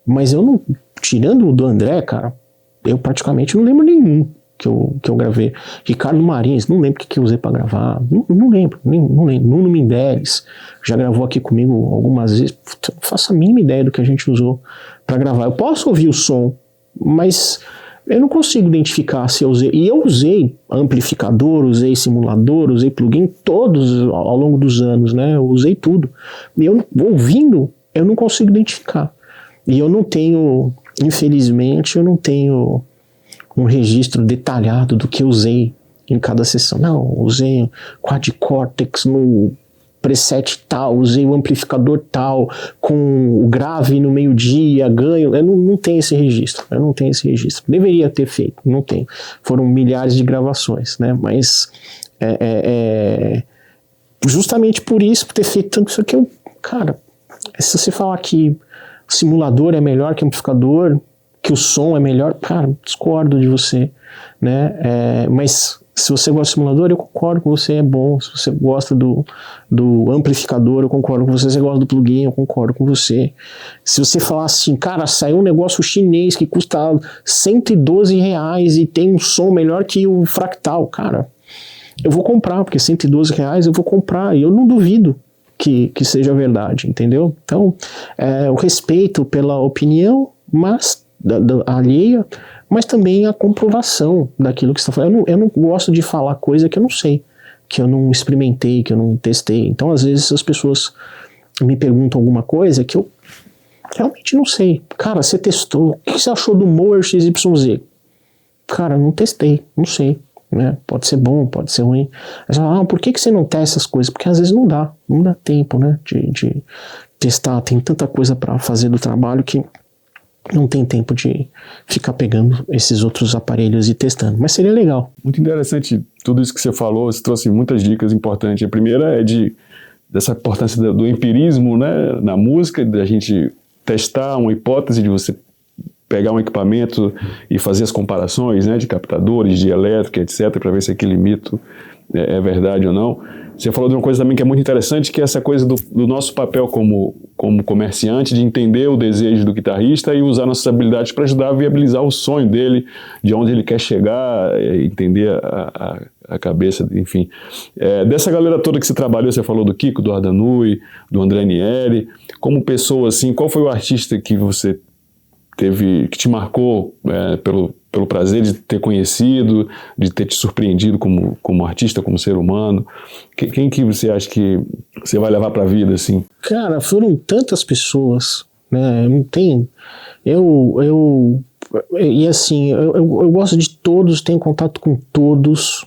Mas eu não, tirando o do André, cara, eu praticamente não lembro nenhum que eu gravei. Ricardo Marins, não lembro o que eu usei pra gravar, não lembro. Nuno Mindeles já gravou aqui comigo algumas vezes, não faço a mínima ideia do que a gente usou pra gravar. Eu posso ouvir o som, mas eu não consigo identificar se eu usei. E eu usei amplificador, usei simulador, usei plugin, todos ao longo dos anos, né? Eu usei tudo. E eu, ouvindo, eu não consigo identificar. E eu não tenho, infelizmente, eu não tenho um registro detalhado do que eu usei em cada sessão. Não, usei quad-cortex no preset tal, usei o amplificador tal, com o grave no meio-dia, ganho. Eu não tenho esse registro. Eu não tenho esse registro. Deveria ter feito, não tenho. Foram milhares de gravações, né? Mas justamente por isso, por ter feito tanto isso aqui, cara, se você falar que o simulador é melhor que o amplificador, que o som é melhor, cara, discordo de você, né? Mas se você gosta do simulador, eu concordo com você, é bom. Se você gosta do amplificador, eu concordo com você. Se você gosta do plugin, eu concordo com você. Se você falar assim, cara, saiu um negócio chinês que custa R$112 e tem um som melhor que o Fractal, cara, eu vou comprar, porque R$112 eu vou comprar, e eu não duvido que seja verdade, entendeu? Então, o respeito pela opinião, mas alheia, mas também a comprovação daquilo que você está falando. Eu não gosto de falar coisa que eu não sei, que eu não experimentei, que eu não testei. Então, às vezes, as pessoas me perguntam alguma coisa que eu realmente não sei. Cara, você testou, o que você achou do Mower XYZ? Cara, não testei, não sei. Né? Pode ser bom, pode ser ruim. Mas, por que você não testa essas coisas? Porque às vezes não dá tempo, né, de testar. Tem tanta coisa para fazer do trabalho que não tem tempo de ficar pegando esses outros aparelhos e testando, mas seria legal. Muito interessante tudo isso que você falou, você trouxe muitas dicas importantes. A primeira é dessa importância do empirismo, né, na música, da gente testar uma hipótese, de você pegar um equipamento e fazer as comparações, né, de captadores, de elétrica, etc., para ver se aquele mito é verdade ou não. Você falou de uma coisa também que é muito interessante, que é essa coisa do nosso papel como comerciante, de entender o desejo do guitarrista e usar nossas habilidades para ajudar a viabilizar o sonho dele, de onde ele quer chegar, entender a cabeça, enfim. Dessa galera toda que você trabalhou, você falou do Kiko, do Ardanui, do André Nieri, como pessoa, assim, qual foi o artista que você teve, que te marcou pelo prazer de ter conhecido, de ter te surpreendido como artista, como ser humano? Quem que você acha que você vai levar pra vida, assim? Cara, foram tantas pessoas, né? Não tem... E assim, eu gosto de todos, tenho contato com todos.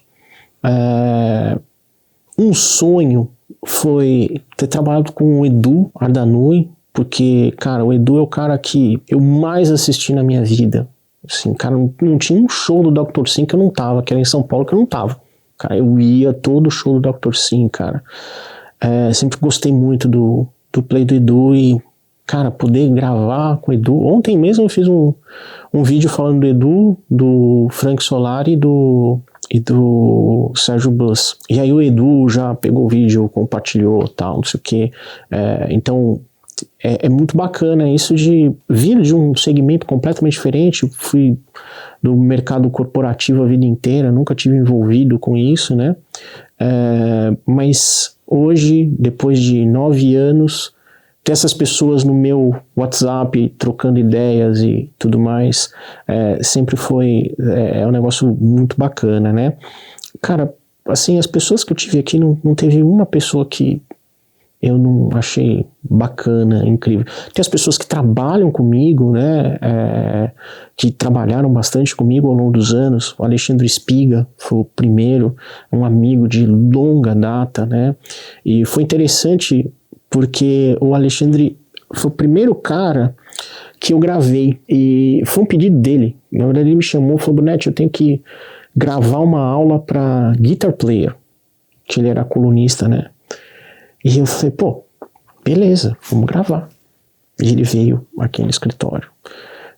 Um sonho foi ter trabalhado com o Edu Ardanui, porque, cara, o Edu é o cara que eu mais assisti na minha vida. Assim, cara, não tinha um show do Dr. Sim que eu não tava, que era em São Paulo, que eu não tava. Cara, eu ia todo show do Dr. Sim, cara. Sempre gostei muito do play do Edu e, cara, poder gravar com o Edu. Ontem mesmo eu fiz um vídeo falando do Edu, do Frank Solari e do Sérgio Bus. E aí o Edu já pegou o vídeo, compartilhou, tal, não sei o que. Então, é muito bacana isso de vir de um segmento completamente diferente. Fui do mercado corporativo a vida inteira, nunca tive envolvido com isso, né? Mas hoje, depois de 9 anos, ter essas pessoas no meu WhatsApp trocando ideias e tudo mais, sempre foi um negócio muito bacana, né? Cara, assim, as pessoas que eu tive aqui, não teve uma pessoa que eu não achei bacana, incrível. Tem as pessoas que trabalham comigo, né, que trabalharam bastante comigo ao longo dos anos. O Alexandre Espiga foi o primeiro, um amigo de longa data, né, e foi interessante porque o Alexandre foi o primeiro cara que eu gravei, e foi um pedido dele. Na verdade, ele me chamou e falou: Brunetti, eu tenho que gravar uma aula para Guitar Player, que ele era colunista, né? E eu falei, pô, beleza, vamos gravar. E ele veio aqui no escritório.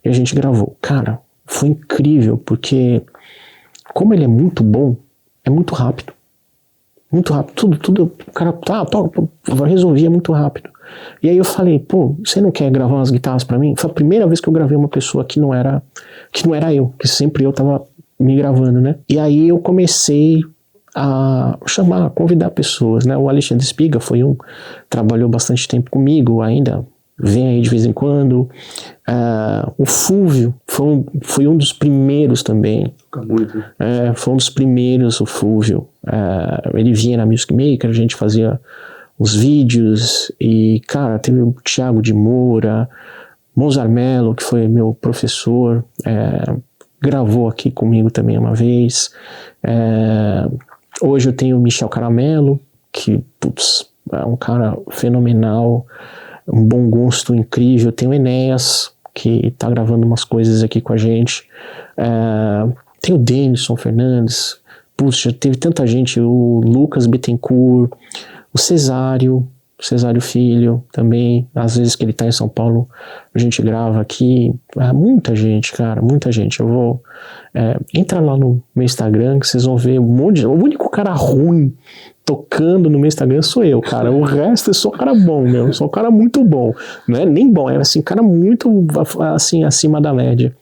E a gente gravou. Cara, foi incrível, porque como ele é muito bom, é muito rápido. Muito rápido. Tudo, o cara, resolvia muito rápido. E aí eu falei, pô, você não quer gravar umas guitarras pra mim? Foi a primeira vez que eu gravei uma pessoa que não era eu, que sempre eu tava me gravando, né? E aí eu comecei a convidar pessoas, né? O Alexandre Espiga foi trabalhou bastante tempo comigo, ainda vem aí de vez em quando. O Fúvio foi um dos primeiros também. Foi um dos primeiros, o Fúvio. Ele vinha na Music Maker, a gente fazia os vídeos, e, cara, teve o Thiago de Moura, Mozart Mello, que foi meu professor, gravou aqui comigo também uma vez. Hoje eu tenho o Michel Caramelo, que, putz, é um cara fenomenal, um bom gosto incrível. Tem o Enéas, que tá gravando umas coisas aqui com a gente. Tem o Denison Fernandes, puxa, teve tanta gente, o Lucas Bittencourt, o Cesário Filho também, às vezes que ele tá em São Paulo, a gente grava aqui. Muita gente, cara, muita gente. Eu vou entra lá no meu Instagram que vocês vão ver um monte de... O único cara ruim tocando no meu Instagram sou eu, cara. O resto é só cara bom, meu. Sou um cara muito bom. Não é nem bom, é assim, cara muito assim, acima da média.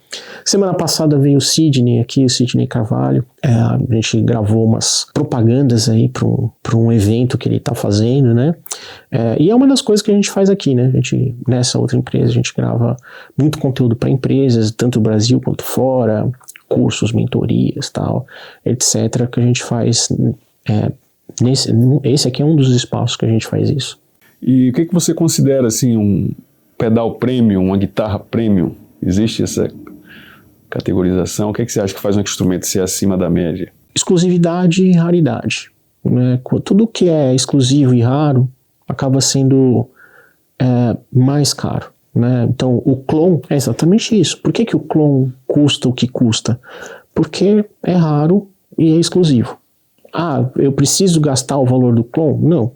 Semana passada veio o Sidney aqui, o Sidney Carvalho. A gente gravou umas propagandas aí para um evento que ele tá fazendo, né? E é uma das coisas que a gente faz aqui, né? A gente, nessa outra empresa, a gente grava muito conteúdo para empresas, tanto no Brasil quanto fora, cursos, mentorias, tal, etc., que a gente faz. Esse aqui é um dos espaços que a gente faz isso. E o que você considera assim um pedal premium, uma guitarra premium? Existe essa categorização? O que você acha que faz um instrumento ser acima da média? Exclusividade e raridade, né? Tudo que é exclusivo e raro acaba sendo mais caro, né? Então o clone é exatamente isso. Por que o clone custa o que custa? Porque é raro e é exclusivo. Eu preciso gastar o valor do clone? Não,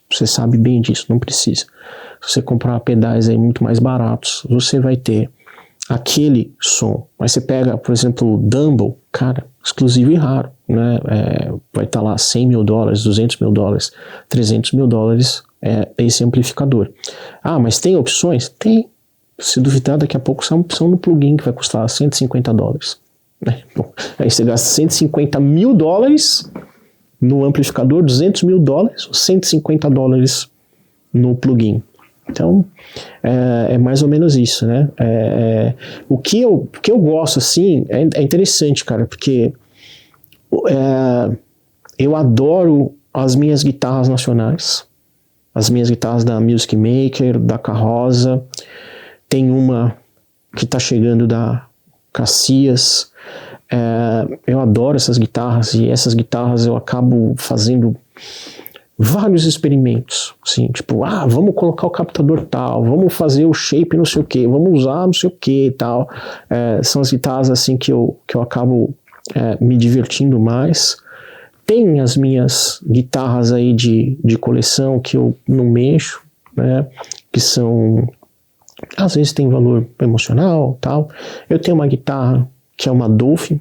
você sabe bem disso, não precisa. Se você comprar pedais aí muito mais baratos, você vai ter aquele som. Mas você pega, por exemplo, o Dumble, cara, exclusivo e raro, né? Vai estar lá $100 mil, $200 mil, $300 mil, esse amplificador. Mas tem opções? Tem. Se duvidar, daqui a pouco sai uma opção no plugin que vai custar $150. Né? Bom, aí você gasta $150 mil no amplificador, $200 mil, $150 no plugin. Então, é mais ou menos isso, né? O que eu gosto, assim, é interessante, cara, porque eu adoro as minhas guitarras nacionais, as minhas guitarras da Music Maker, da Carroza. Tem uma que tá chegando da Caxias. Eu adoro essas guitarras, e essas guitarras eu acabo fazendo vários experimentos, assim, tipo, vamos colocar o captador tal, vamos fazer o shape não sei o que, vamos usar não sei o que e tal. São as guitarras assim que eu acabo me divertindo mais. Tem as minhas guitarras aí de coleção que eu não mexo, né, que são, às vezes tem valor emocional tal. Eu tenho uma guitarra que é uma Dolphin,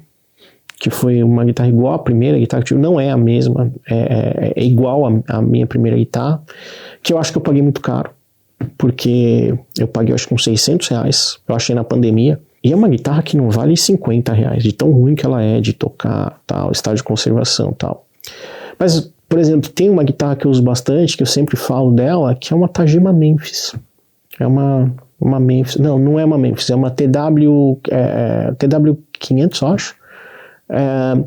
que foi uma guitarra igual à primeira guitarra que eu tive, não é a mesma, é igual à minha primeira guitarra, que eu acho que eu paguei muito caro, porque eu paguei acho que uns R$600, eu achei na pandemia, e é uma guitarra que não vale R$50, de tão ruim que ela é de tocar, tal, estado de conservação, tal. Mas, por exemplo, tem uma guitarra que eu uso bastante, que eu sempre falo dela, que é uma Tajima Memphis. É uma Memphis, não é uma Memphis, é uma TW500, eu acho,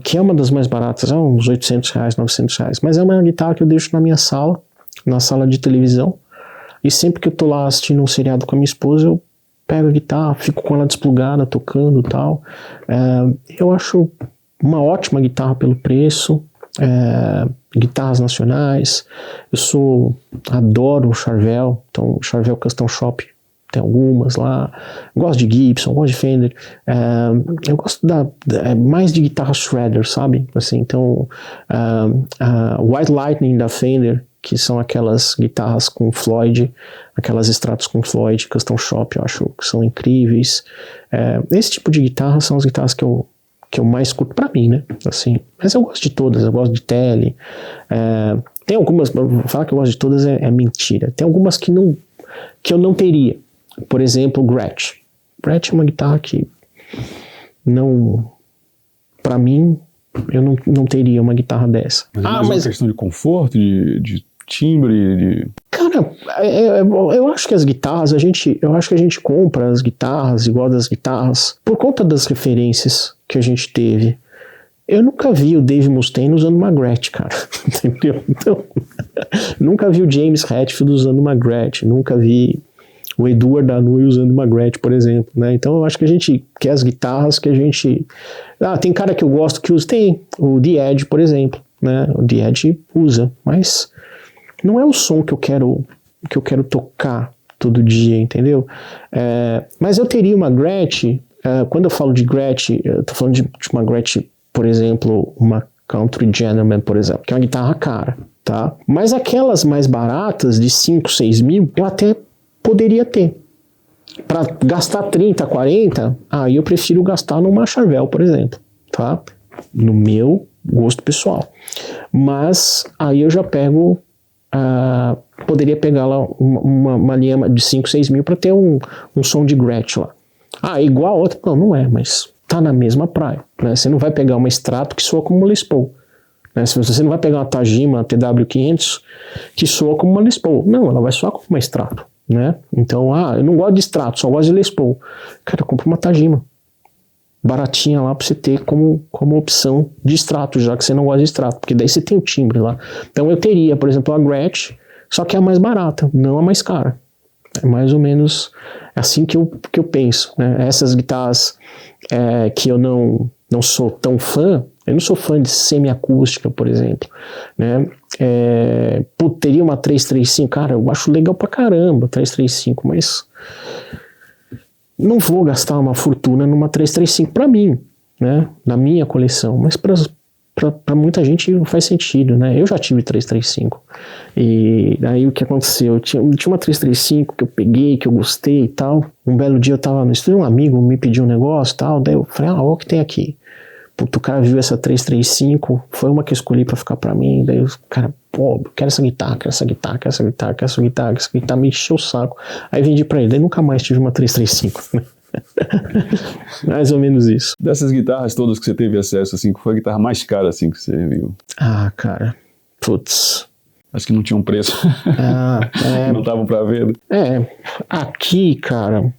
que é uma das mais baratas, é uns R$800, R$900, mas é uma guitarra que eu deixo na minha sala, na sala de televisão, e sempre que eu tô lá assistindo um seriado com a minha esposa, eu pego a guitarra, fico com ela desplugada, tocando e tal. Eu acho uma ótima guitarra pelo preço, guitarras nacionais, adoro o Charvel, então o Charvel Custom Shop tem algumas lá, gosto de Gibson, gosto de Fender, eu gosto mais de guitarra shredder, sabe, assim, então White Lightning da Fender, que são aquelas guitarras com Floyd, aquelas extratos com Floyd, Custom Shop, eu acho que são incríveis. Esse tipo de guitarra são as guitarras que eu mais curto pra mim, né? Assim, mas eu gosto de todas, eu gosto de Tele. Tem algumas, falar que eu gosto de todas é mentira. Tem algumas que eu não teria. Por exemplo, Gretsch. Gretsch é uma guitarra que não, pra mim, eu não teria uma guitarra dessa. Mas uma questão de conforto, de timbre, Cara, eu acho que as guitarras, eu acho que a gente compra as guitarras igual das guitarras por conta das referências que a gente teve. Eu nunca vi o Dave Mustaine usando uma Gretsch, cara, entendeu? Então, nunca vi o James Hetfield usando uma Gretsch, nunca vi o Edward Danui usando uma Gretsch, por exemplo, né? Então eu acho que a gente quer as guitarras que a gente... tem cara que eu gosto que usa, tem o The Edge, por exemplo, né? O The Edge usa, mas não é o som que eu quero tocar todo dia, entendeu? Mas eu teria uma Gretsch, quando eu falo de Gretsch, eu tô falando de uma Gretsch, por exemplo, uma Country Gentleman, por exemplo, que é uma guitarra cara, tá? Mas aquelas mais baratas, de 5, 6 mil, eu até poderia ter. Para gastar 30, 40, eu prefiro gastar numa Charvel, por exemplo, tá? No meu gosto pessoal. Mas aí eu já pego... poderia pegar lá uma linha de 5, 6 mil para ter um som de Gretsch lá. Igual a outra? Não é, mas tá na mesma praia, né? Você não vai pegar uma Strato que soa como uma Les Paul, né? Você não vai pegar uma Tajima TW500 que soa como uma Les Paul. Não, ela vai soar como uma Strato, né? Então, eu não gosto de Strato, só gosto de Les Paul. Cara, compra uma Tajima baratinha lá pra você ter como opção de extrato, já que você não gosta de extrato, porque daí você tem o timbre lá. Então eu teria, por exemplo, a Gretsch, só que é a mais barata, não a mais cara. É mais ou menos assim que eu penso, né? Essas guitarras que eu não sou tão fã, eu não sou fã de semiacústica, por exemplo, né? Teria uma 335, cara, eu acho legal pra caramba, 335, mas... não vou gastar uma fortuna numa 335 para mim, né, na minha coleção, mas para muita gente não faz sentido, né? Eu já tive 335 e aí o que aconteceu? Eu tinha uma 335 que eu peguei, que eu gostei e tal. Um belo dia eu tava no estúdio, um amigo me pediu um negócio e tal, daí eu falei, olha o que tem aqui. Puta, o cara viu essa 335, foi uma que eu escolhi pra ficar pra mim, daí o cara, quero essa guitarra, me encheu o saco. Aí vendi pra ele, daí nunca mais tive uma 335. Mais ou menos isso. Dessas guitarras todas que você teve acesso, assim, qual foi a guitarra mais cara, assim, que você viu? Cara, putz. Acho que não tinha um preço. Não estavam pra ver. Aqui, cara,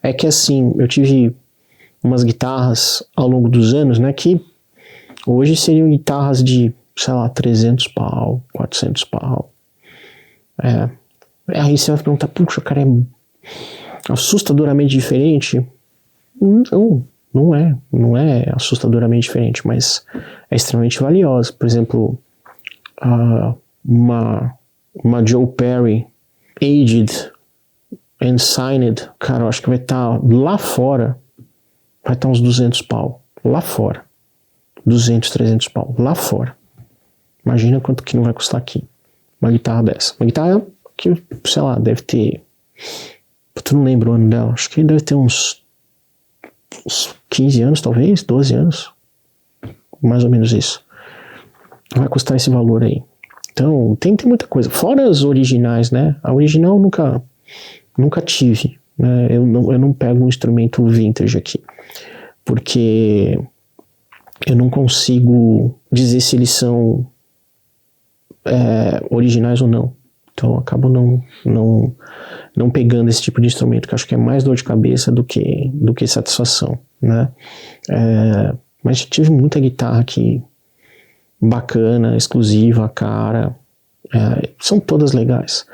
é que assim, eu tive umas guitarras ao longo dos anos, né, que hoje seriam guitarras de, sei lá, 300 pau, 400 pau. Aí você vai perguntar, puxa, cara, é assustadoramente diferente? Não é assustadoramente diferente, mas é extremamente valiosa. Por exemplo, uma Joe Perry Aged and Signed, cara, eu acho que vai estar lá fora, vai estar uns 200 pau, lá fora. 200, 300 pau, lá fora. Imagina quanto que não vai custar aqui, uma guitarra dessa. Uma guitarra que, sei lá, deve ter... Eu não lembro o ano dela, acho que deve ter uns 15 anos, talvez, 12 anos. Mais ou menos isso. Vai custar esse valor aí. Então, tem muita coisa. Fora as originais, né? A original nunca nunca tive, né? Eu não pego um instrumento vintage aqui, porque eu não consigo dizer se eles são originais ou não. Então eu acabo não pegando esse tipo de instrumento, que eu acho que é mais dor de cabeça do que satisfação, né? Mas já tive muita guitarra aqui bacana, exclusiva, cara. São todas legais.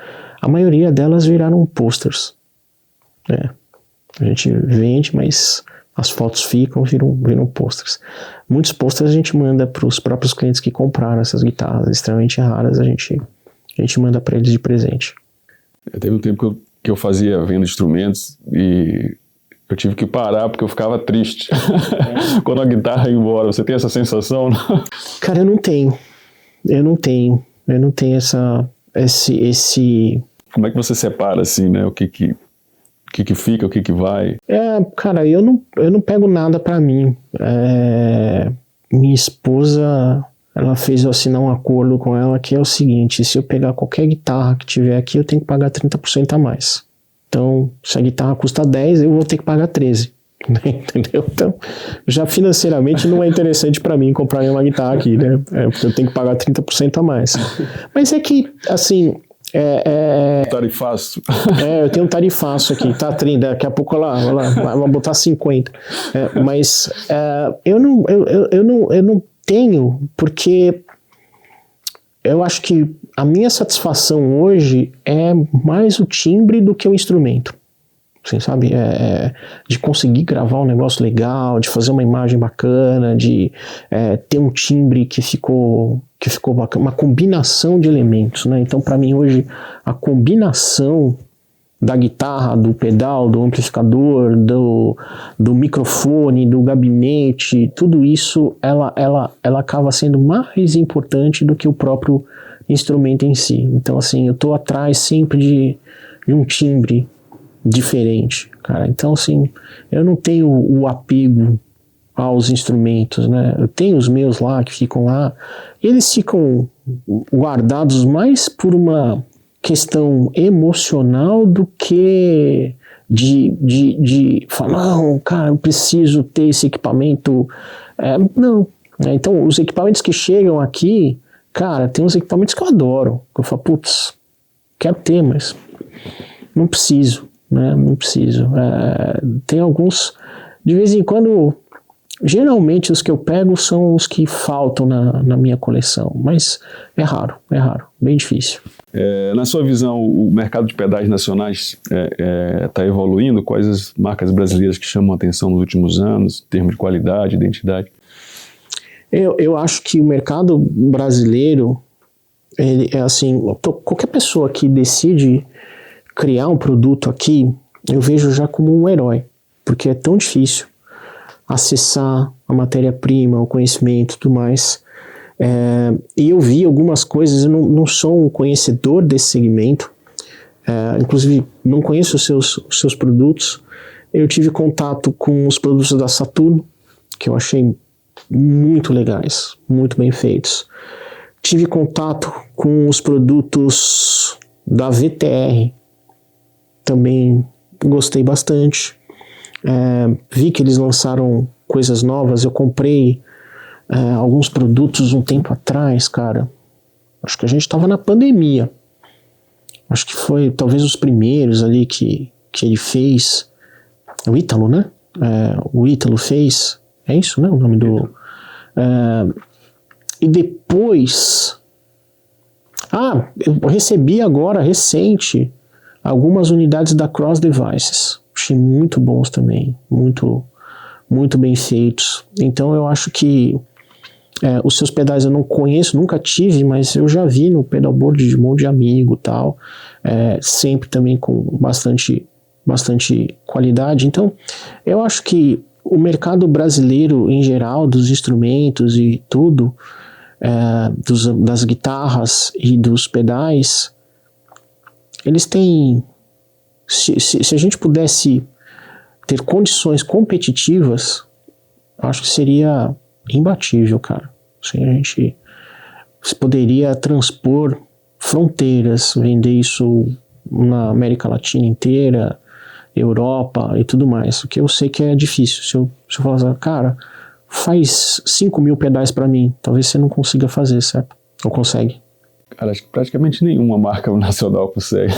A maioria delas viraram posters, né? A gente vende, mas as fotos viram posters. Muitos posters a gente manda para os próprios clientes que compraram essas guitarras extremamente raras, a gente manda para eles de presente. Teve um tempo que eu fazia venda de instrumentos e eu tive que parar porque eu ficava triste quando a guitarra ia embora. Você tem essa sensação? Não? Cara, eu não tenho esse... Como é que você separa assim, né? O que fica, o que vai? Cara, eu não pego nada pra mim. Minha esposa, ela fez eu assinar um acordo com ela que é o seguinte: se eu pegar qualquer guitarra que tiver aqui, eu tenho que pagar 30% a mais. Então, se a guitarra custa 10, eu vou ter que pagar 13. Entendeu? Então, já financeiramente não é interessante pra mim comprar uma guitarra aqui, né? Porque eu tenho que pagar 30% a mais. Mas é que, assim... Tarifaço. Eu tenho um tarifaço aqui, tá 30, daqui a pouco vamos botar 50. Mas eu não tenho, porque eu acho que a minha satisfação hoje é mais o timbre do que o instrumento. Assim, sabe? De conseguir gravar um negócio legal, de fazer uma imagem bacana, de ter um timbre que ficou bacana, uma combinação de elementos, né? Então, para mim hoje, a combinação da guitarra, do pedal, do amplificador, do microfone, do gabinete, tudo isso, ela acaba sendo mais importante do que o próprio instrumento em si. Então, assim, eu tô atrás sempre de um timbre diferente, cara. Então, assim, eu não tenho o apego aos instrumentos, né? Eu tenho os meus lá, que ficam lá, e eles ficam guardados mais por uma questão emocional do que de falar, não, cara, eu preciso ter esse equipamento. Não. Então, os equipamentos que chegam aqui, cara, tem uns equipamentos que eu adoro, que eu falo, putz, quero ter, mas não preciso, né? Não preciso. Tem alguns, de vez em quando, geralmente os que eu pego são os que faltam na minha coleção, mas é raro, bem difícil. Na sua visão, o mercado de pedais nacionais está evoluindo? Quais as marcas brasileiras que chamam a atenção nos últimos anos, em termos de qualidade, identidade? Eu acho que o mercado brasileiro, ele é assim, qualquer pessoa que decide criar um produto aqui, eu vejo já como um herói, porque é tão difícil acessar a matéria-prima, o conhecimento e tudo mais. E eu vi algumas coisas, eu não sou um conhecedor desse segmento, inclusive não conheço os seus produtos. Eu tive contato com os produtos da Saturno, que eu achei muito legais, muito bem feitos. Tive contato com os produtos da VTR, também gostei bastante. Vi que eles lançaram coisas novas. Eu comprei alguns produtos um tempo atrás, cara. Acho que a gente estava na pandemia. Acho que foi talvez os primeiros ali que ele fez. O Ítalo, né? O Ítalo fez. É isso, né? O nome do... E depois... eu recebi agora, recente, algumas unidades da Cross Devices. Achei muito bons também. Muito, muito bem feitos. Então eu acho que os seus pedais eu não conheço, nunca tive, mas eu já vi no pedalboard de um monte de amigo e tal. Sempre também com bastante qualidade. Então eu acho que o mercado brasileiro em geral, dos instrumentos e tudo, das guitarras e dos pedais, eles têm... Se a gente pudesse ter condições competitivas, acho que seria imbatível, cara. Assim, a gente poderia transpor fronteiras, vender isso na América Latina inteira, Europa e tudo mais, o que eu sei que é difícil. Se eu falar assim, cara, faz 5.000 pedais para mim, talvez você não consiga fazer, certo? Ou consegue? Cara, acho que praticamente nenhuma marca nacional consegue.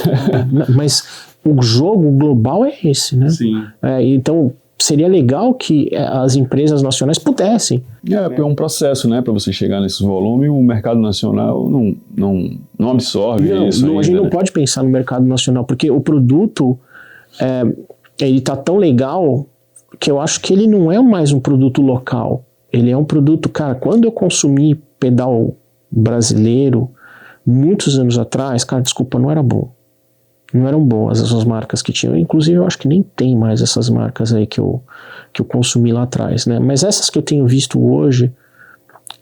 Mas o jogo global é esse, né? Sim. Então, seria legal que as empresas nacionais pudessem. É um processo, né? Para você chegar nesse volume, o mercado nacional não absorve isso ainda, a gente não pode pensar no mercado nacional, porque o produto, ele tá tão legal que eu acho que ele não é mais um produto local. Ele é um produto, cara, quando eu consumi pedal brasileiro, muitos anos atrás, cara, desculpa, não era bom. Não eram boas as marcas que tinham. Inclusive, eu acho que nem tem mais essas marcas aí que eu consumi lá atrás, né? Mas essas que eu tenho visto hoje,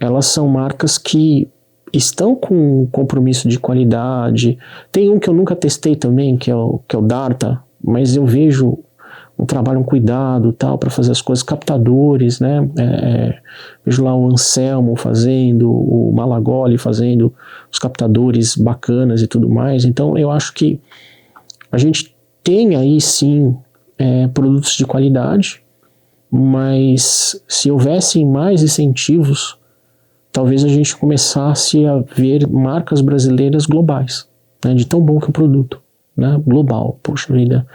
elas são marcas que estão com compromisso de qualidade. Tem um que eu nunca testei também, que é o Darta, mas eu vejo um trabalho, um cuidado, tal, para fazer as coisas, captadores, né? Vejo lá o Anselmo fazendo, o Malagoli fazendo os captadores bacanas e tudo mais. Então, eu acho que a gente tem aí sim produtos de qualidade, mas se houvessem mais incentivos, talvez a gente começasse a ver marcas brasileiras globais, né, de tão bom que é o produto, né, global, poxa vida.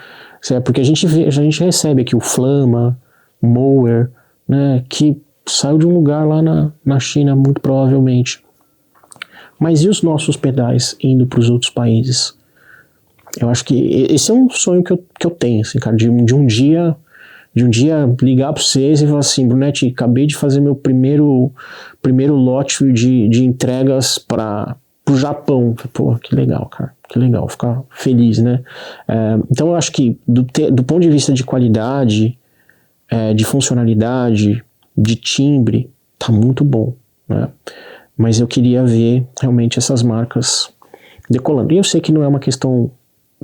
Porque a gente recebe aqui o Flama, o Mower, né, que saiu de um lugar lá na China, muito provavelmente. Mas e os nossos pedais indo para os outros países? Eu acho que esse é um sonho que eu tenho, assim, cara, de um dia ligar para vocês e falar assim, Brunetti, acabei de fazer meu primeiro lote de entregas para o Japão. Pô, que legal, cara, que legal, ficar feliz, né? Então eu acho que do ponto de vista de qualidade, de funcionalidade, de timbre, tá muito bom, né? Mas eu queria ver realmente essas marcas decolando. E eu sei que não é uma questão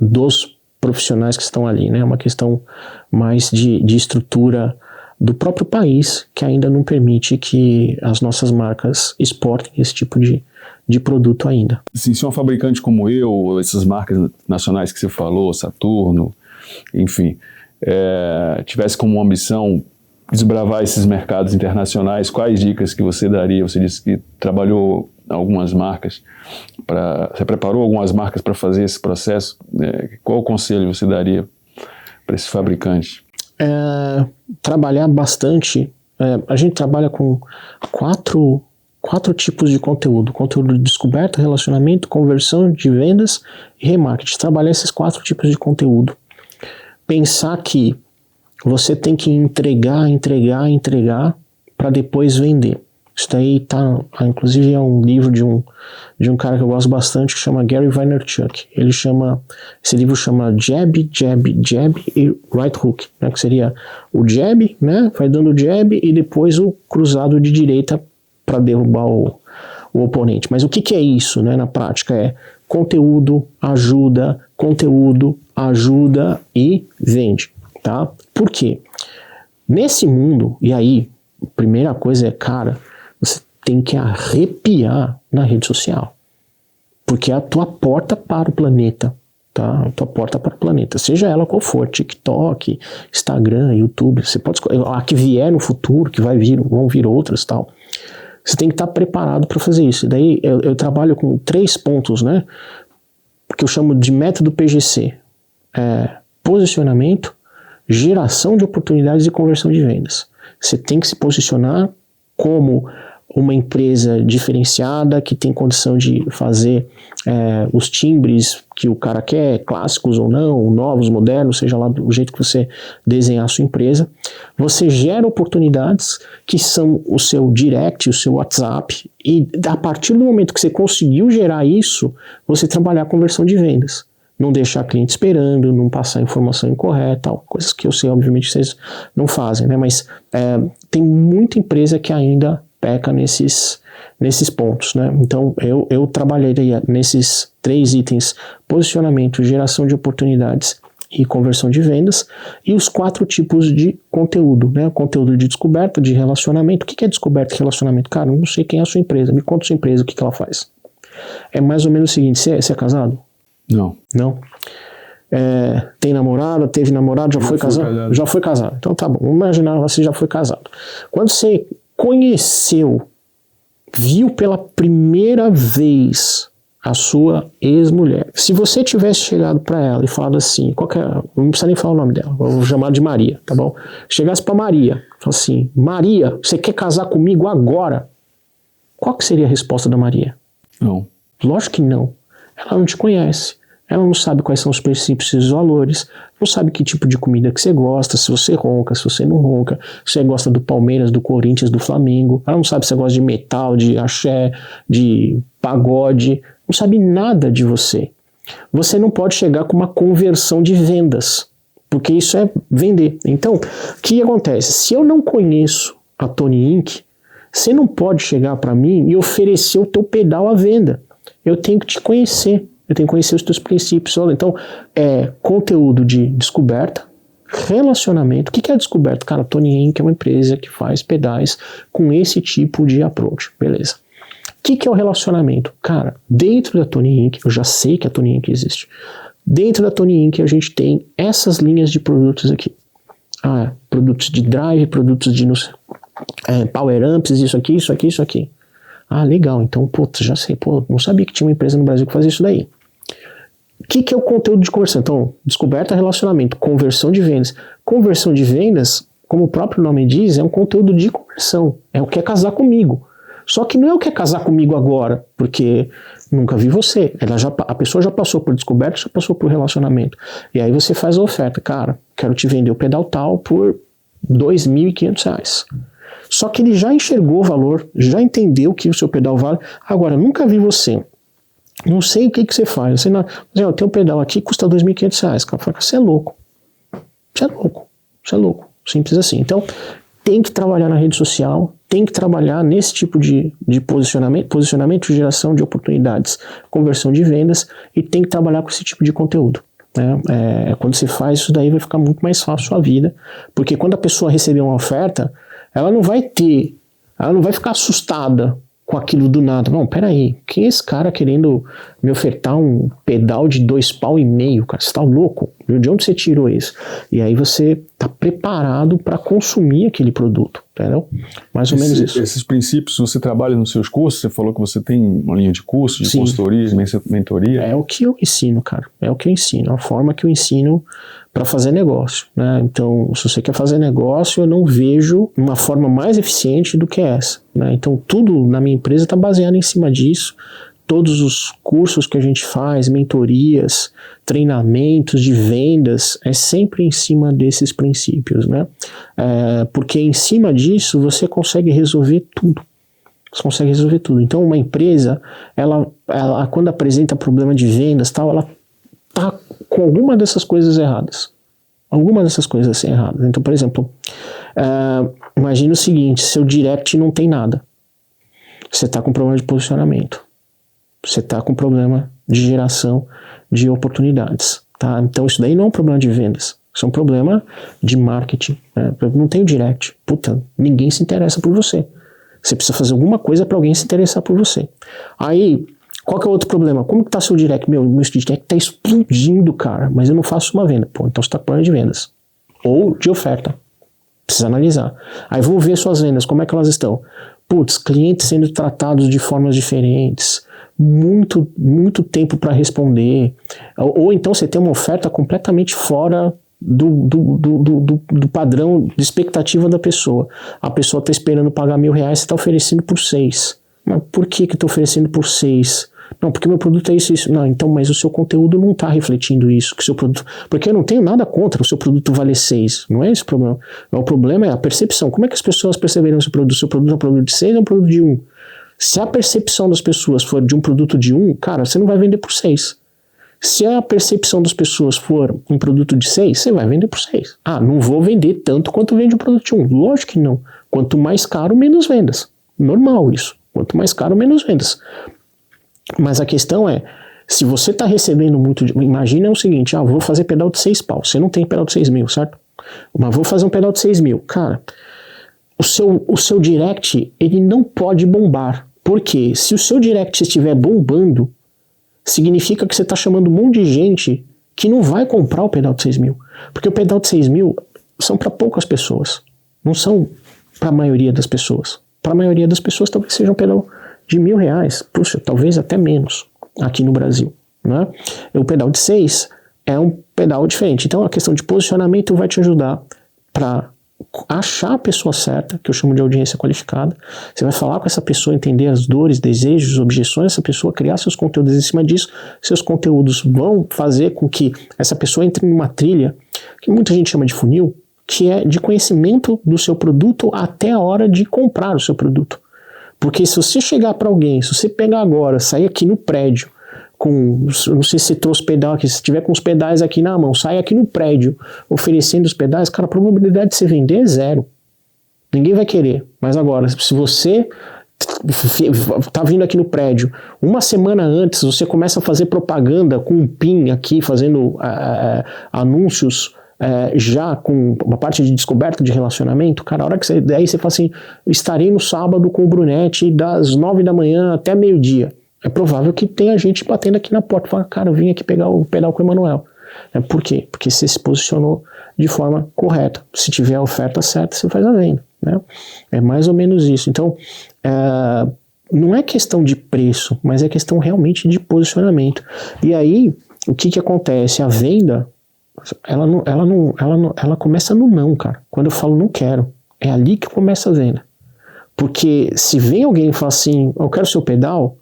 dos profissionais que estão ali, né? É uma questão mais de estrutura do próprio país, que ainda não permite que as nossas marcas exportem esse tipo de produto ainda. Sim, se um fabricante como eu, essas marcas nacionais que você falou, Saturno, enfim, tivesse como ambição desbravar esses mercados internacionais, quais dicas que você daria? Você disse que trabalhou algumas marcas, você preparou algumas marcas para fazer esse processo, qual conselho você daria para esse fabricante? Trabalhar bastante, a gente trabalha com quatro tipos de conteúdo de descoberta, relacionamento, conversão de vendas e remarketing. Trabalhar esses 4 tipos de conteúdo. Pensar que você tem que entregar para depois vender. Isso daí inclusive é um livro de um cara que eu gosto bastante, que chama Gary Vaynerchuk. Esse livro chama Jab, Jab, Jab e Right Hook, né, que seria o jab, né, vai dando o jab e depois o cruzado de direita para derrubar o oponente. Mas o que é isso, né, na prática? Conteúdo, ajuda e vende, tá? Por quê? Nesse mundo, e aí, a primeira coisa cara, você tem que arrepiar na rede social. Porque é a tua porta para o planeta, tá? A tua porta para o planeta, seja ela qual for, TikTok, Instagram, YouTube, você pode escolher, a que vier no futuro, que vão vir outras, tal. Você tem que estar preparado para fazer isso. E daí eu trabalho com 3 pontos, né? Que eu chamo de método PGC. Posicionamento, geração de oportunidades e conversão de vendas. Você tem que se posicionar como uma empresa diferenciada que tem condição de fazer os timbres que o cara quer, clássicos ou não, novos, modernos, seja lá do jeito que você desenhar a sua empresa. Você gera oportunidades que são o seu direct, o seu WhatsApp, e a partir do momento que você conseguiu gerar isso, você trabalhar a conversão de vendas. Não deixar cliente esperando, não passar informação incorreta, tal, coisas que eu sei, obviamente, vocês não fazem, né? Mas tem muita empresa que ainda peca nesses pontos, né? Então, eu trabalharia nesses 3 itens: posicionamento, geração de oportunidades e conversão de vendas, e os 4 tipos de conteúdo, né? Conteúdo de descoberta, de relacionamento. O que é descoberta e relacionamento? Cara, eu não sei quem é a sua empresa, me conta a sua empresa, o que ela faz. É mais ou menos o seguinte: você é casado? Não. Não? Tem namorada, teve namorado, já foi casado? Já foi casado. Então tá bom, vamos imaginar, você já foi casado. Quando você conheceu, viu pela primeira vez a sua ex-mulher, se você tivesse chegado pra ela e falado assim, não precisa nem falar o nome dela, vou chamar de Maria, tá bom? Chegasse pra Maria, falasse assim, Maria, você quer casar comigo agora? Qual que seria a resposta da Maria? Não. Lógico que não. Ela não te conhece. Ela não sabe quais são os princípios e os valores, não sabe que tipo de comida que você gosta, se você ronca, se você não ronca, se você gosta do Palmeiras, do Corinthians, do Flamengo. Ela não sabe se você gosta de metal, de axé, de pagode, não sabe nada de você. Você não pode chegar com uma conversão de vendas, porque isso é vender. Então, o que acontece? Se eu não conheço a Tony Inc., você não pode chegar para mim e oferecer o teu pedal à venda. Eu tenho que te conhecer. Eu tenho que conhecer os teus princípios. Então, conteúdo de descoberta, relacionamento. O que é descoberta? Cara, a Tony Inc. é uma empresa que faz pedais com esse tipo de approach. Beleza. O que é o relacionamento? Cara, dentro da Tony Inc., eu já sei que a Tony Inc. existe. Dentro da Tony Inc. a gente tem essas linhas de produtos aqui. Produtos de drive, produtos de power amps, isso aqui, isso aqui, isso aqui. Legal, então, já sei, não sabia que tinha uma empresa no Brasil que fazia isso daí. O que é o conteúdo de conversão? Então, descoberta, relacionamento, conversão de vendas. Conversão de vendas, como o próprio nome diz, é um conteúdo de conversão. É o que é casar comigo. Só que não é o que é casar comigo agora, porque nunca vi você. A pessoa já passou por descoberta, já passou por relacionamento. E aí você faz a oferta. Cara, quero te vender o pedal tal por R$2.500. Só que ele já enxergou o valor, já entendeu que o seu pedal vale. Agora, nunca vi você. Não sei o que você faz. Eu tenho um pedal aqui que custa R$2.500. Cara, fala, você é louco. Você é louco. Você é louco. Simples assim. Então, tem que trabalhar na rede social, tem que trabalhar nesse tipo de posicionamento, geração de oportunidades, conversão de vendas, e tem que trabalhar com esse tipo de conteúdo. Quando você faz isso daí, vai ficar muito mais fácil a sua vida, porque quando a pessoa receber uma oferta, ela não vai ficar assustada com aquilo do nada. Não, peraí, quem é esse cara querendo me ofertar um pedal de R$2,5 pau, cara? Você tá louco? De onde você tirou isso? E aí você tá preparado para consumir aquele produto, entendeu? Mais ou menos isso. Esses princípios você trabalha nos seus cursos? Você falou que você tem uma linha de curso, de consultoria, de mentoria? É o que eu ensino, cara. É o que eu ensino. É a forma que eu ensino para fazer negócio, né? Então, se você quer fazer negócio, eu não vejo uma forma mais eficiente do que essa, né? Então, tudo na minha empresa está baseado em cima disso. Todos os cursos que a gente faz, mentorias, treinamentos de vendas, é sempre em cima desses princípios, né? Porque em cima disso você consegue resolver tudo. Você consegue resolver tudo. Então, uma empresa, ela quando apresenta problema de vendas, tal, ela tá com alguma dessas coisas erradas. Alguma dessas coisas erradas. Então, por exemplo, imagine o seguinte, seu direct não tem nada. Você está com problema de posicionamento. Você está com problema de geração de oportunidades. Tá? Então, isso daí não é um problema de vendas. Isso é um problema de marketing. Né? Não tem o direct. Puta, ninguém se interessa por você. Você precisa fazer alguma coisa para alguém se interessar por você. Aí, qual que é o outro problema? Como que tá seu direct? Meu direct tá explodindo, cara, mas eu não faço uma venda. Pô, então você tá com problema de vendas. Ou de oferta. Precisa analisar. Aí vamos ver suas vendas, como é que elas estão. Putz, clientes sendo tratados de formas diferentes, muito tempo para responder, ou então você tem uma oferta completamente fora do padrão de expectativa da pessoa. A pessoa está esperando pagar R$1.000, você está oferecendo por 6. Mas por que eu estou oferecendo por 6? Não, porque meu produto é isso. Não, então, mas o seu conteúdo não está refletindo isso. Que seu produto, porque eu não tenho nada contra o seu produto valer 6. Não é esse o problema. O problema é a percepção. Como é que as pessoas perceberam o seu produto? Seu produto é um produto de 6 ou é um produto de 1? Se a percepção das pessoas for de um produto de 1, cara, você não vai vender por 6. Se a percepção das pessoas for um produto de 6, você vai vender por 6. Não vou vender tanto quanto vende um produto de 1. Lógico que não. Quanto mais caro, menos vendas. Normal isso. Quanto mais caro, menos vendas. Mas a questão é, se você está recebendo muito... Imagina o seguinte, vou fazer pedal de 6 pau. Você não tem pedal de 6 mil, certo? Mas vou fazer um pedal de 6 mil. Cara, o seu direct, ele não pode bombar. Porque se o seu direct estiver bombando, significa que você está chamando um monte de gente que não vai comprar o pedal de 6 mil. Porque o pedal de 6 mil são para poucas pessoas, não são para a maioria das pessoas. Para a maioria das pessoas talvez seja um pedal de R$1.000, puxa, talvez até menos aqui no Brasil, né? O pedal de 6 é um pedal diferente. Então a questão de posicionamento vai te ajudar para achar a pessoa certa, que eu chamo de audiência qualificada. Você vai falar com essa pessoa, entender as dores, desejos, objeções dessa pessoa, criar seus conteúdos em cima disso. Seus conteúdos vão fazer com que essa pessoa entre numa trilha, que muita gente chama de funil, que é de conhecimento do seu produto até a hora de comprar o seu produto. Porque se você chegar para alguém, se você pegar agora, sair aqui no prédio, não sei se você trouxe pedal aqui, se tiver com os pedais aqui na mão, sai aqui no prédio oferecendo os pedais, cara, a probabilidade de você vender é 0. Ninguém vai querer. Mas agora, se você tá vindo aqui no prédio, uma semana antes você começa a fazer propaganda com um pin aqui, fazendo anúncios já com uma parte de descoberta de relacionamento, cara, a hora que você, daí você fala assim, estarei no sábado com o Brunetti das 9 da manhã até meio-dia. É provável que tenha gente batendo aqui na porta e falando, cara, eu vim aqui pegar o pedal com o Emanuel. Por quê? Porque você se posicionou de forma correta. Se tiver a oferta certa, você faz a venda, né? É mais ou menos isso. Então, não é questão de preço, mas é questão realmente de posicionamento. E aí, o que acontece? A venda, ela começa no não, cara. Quando eu falo não quero, é ali que começa a venda. Porque se vem alguém e fala assim, eu quero seu pedal,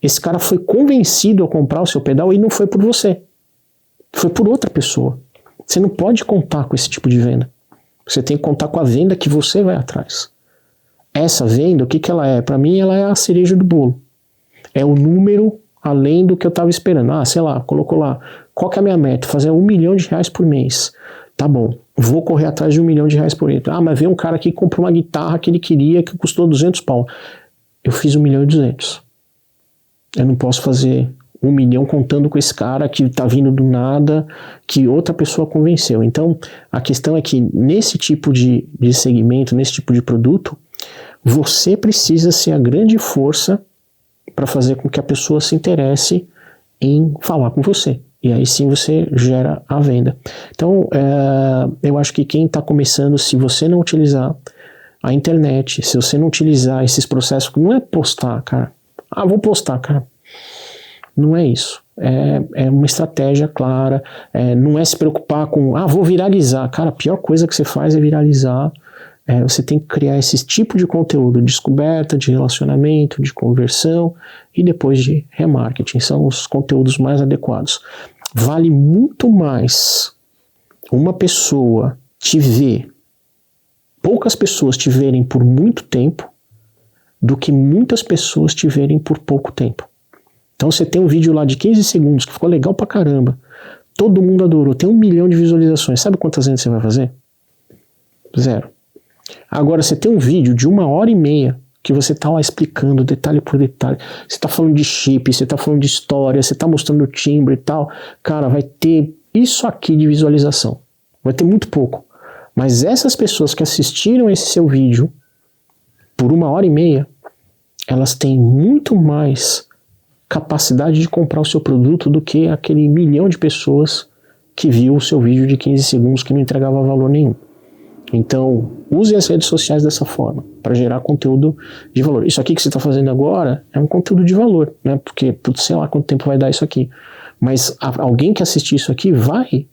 esse cara foi convencido a comprar o seu pedal e não foi por você. Foi por outra pessoa. Você não pode contar com esse tipo de venda. Você tem que contar com a venda que você vai atrás. Essa venda, o que ela é? Para mim, ela é a cereja do bolo. É o número além do que eu estava esperando. Sei lá, colocou lá. Qual que é a minha meta? Fazer R$1 milhão por mês. Tá bom, vou correr atrás de R$1 milhão por mês. Mas veio um cara que comprou uma guitarra que ele queria, que custou 200 pau. Eu fiz 1.200.000. Eu não posso fazer 1 milhão contando com esse cara que está vindo do nada, que outra pessoa convenceu. Então, a questão é que nesse tipo de segmento, nesse tipo de produto, você precisa ser a grande força para fazer com que a pessoa se interesse em falar com você. E aí sim você gera a venda. Então, eu acho que quem está começando, se você não utilizar a internet, se você não utilizar esses processos, não é postar, cara. Vou postar, cara. Não é isso. É uma estratégia clara. Não é se preocupar com, vou viralizar. Cara, a pior coisa que você faz é viralizar. Você tem que criar esse tipo de conteúdo, de descoberta, de relacionamento, de conversão e depois de remarketing. São os conteúdos mais adequados. Vale muito mais uma pessoa te ver, poucas pessoas te verem por muito tempo, do que muitas pessoas te verem por pouco tempo. Então você tem um vídeo lá de 15 segundos que ficou legal pra caramba, todo mundo adorou, tem 1 milhão de visualizações, sabe quantas vendas você vai fazer? 0. Agora você tem um vídeo de 1h30 que você tá lá explicando detalhe por detalhe, você tá falando de chip, você tá falando de história, você tá mostrando o timbre e tal, cara, vai ter isso aqui de visualização, vai ter muito pouco, mas essas pessoas que assistiram esse seu vídeo por 1h30, elas têm muito mais capacidade de comprar o seu produto do que aquele 1 milhão de pessoas que viu o seu vídeo de 15 segundos que não entregava valor nenhum. Então, use as redes sociais dessa forma, para gerar conteúdo de valor. Isso aqui que você está fazendo agora é um conteúdo de valor, né? Porque, sei lá quanto tempo vai dar isso aqui. Mas alguém que assistir isso aqui vai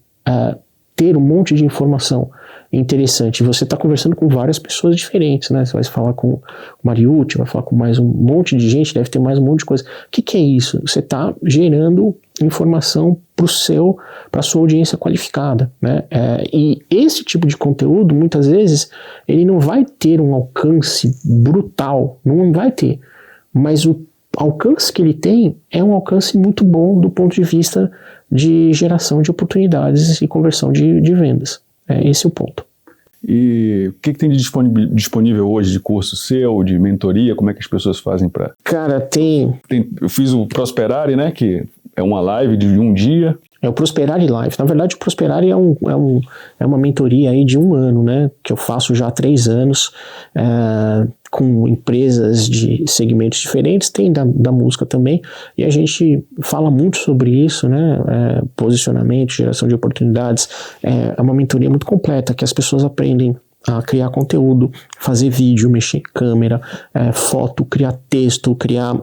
ter um monte de informação interessante. Você está conversando com várias pessoas diferentes, né? Você vai falar com o Mariucci, vai falar com mais um monte de gente, deve ter mais um monte de coisa. O que é isso? Você está gerando informação para a sua audiência qualificada, né? E esse tipo de conteúdo, muitas vezes, ele não vai ter um alcance brutal, não vai ter, mas o alcance que ele tem é um alcance muito bom do ponto de vista de geração de oportunidades e conversão de vendas. Esse é o ponto. E o que tem de disponível hoje de curso seu, de mentoria? Como é que as pessoas fazem para... Cara, eu fiz o Prosperare, né, que é uma live de um dia. É o Prosperity Life. Na verdade, o Prosperity é uma mentoria aí de 1 ano, né? Que eu faço já há 3 anos, com empresas de segmentos diferentes, tem da música também, e a gente fala muito sobre isso, né? Posicionamento, geração de oportunidades. É uma mentoria muito completa, que as pessoas aprendem a criar conteúdo, fazer vídeo, mexer em câmera, foto, criar texto, criar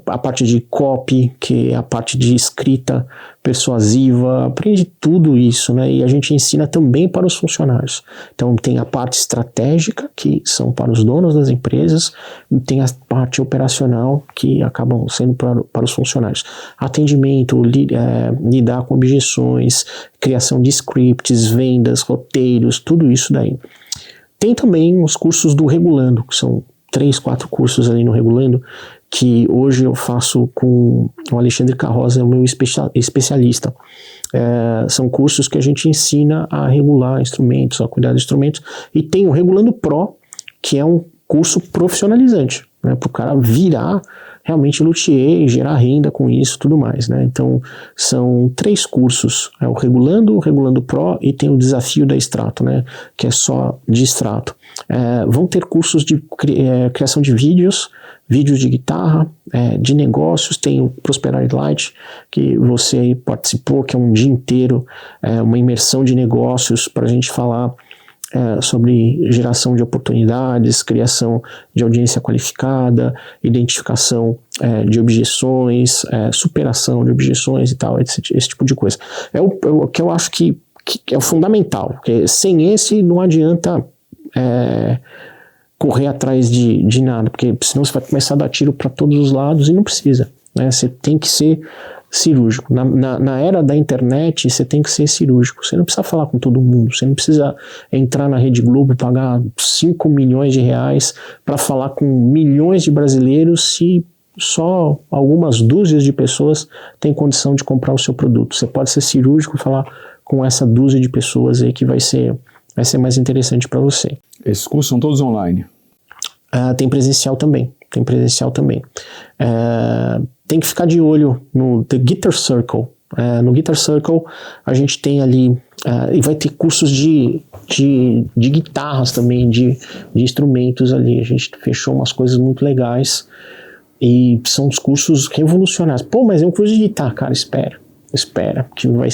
a parte de copy, que é a parte de escrita persuasiva, aprende tudo isso, né? E a gente ensina também para os funcionários. Então tem a parte estratégica, que são para os donos das empresas, e tem a parte operacional, que acabam sendo para os funcionários. Atendimento, lidar com objeções, criação de scripts, vendas, roteiros, tudo isso daí. Tem também os cursos do Regulando, que são 3, 4 cursos ali no Regulando, que hoje eu faço com o Alexandre Carroza, é o meu especialista. São cursos que a gente ensina a regular instrumentos, a cuidar de instrumentos, e tem o Regulando Pro, que é um curso profissionalizante, né, para o cara virar realmente luthier e gerar renda com isso e tudo mais, né? Então são 3 cursos, o Regulando Pro, e tem o Desafio da Extrato, né, que é só de extrato. Vão ter cursos de criação de vídeos de guitarra, de negócios. Tem o Prosperity Light, que você aí participou, que é um dia inteiro, uma imersão de negócios para a gente falar sobre geração de oportunidades, criação de audiência qualificada, identificação de objeções, superação de objeções e tal, esse tipo de coisa. É o que eu acho que é o fundamental, porque sem esse não adianta correr atrás de nada, porque senão você vai começar a dar tiro para todos os lados e não precisa, né? Você tem que ser cirúrgico. Na era da internet, você tem que ser cirúrgico. Você não precisa falar com todo mundo, você não precisa entrar na Rede Globo, pagar 5 milhões de reais para falar com milhões de brasileiros, se só algumas dúzias de pessoas têm condição de comprar o seu produto. Você pode ser cirúrgico e falar com essa dúzia de pessoas aí, que vai ser mais interessante para você. Esses cursos são todos online? Tem presencial também. Tem que ficar de olho no The Guitar Circle. No Guitar Circle a gente tem ali, e vai ter cursos de guitarras também, de instrumentos ali. A gente fechou umas coisas muito legais e são os cursos revolucionários. Pô, mas é um curso de guitarra, cara, espera, que vai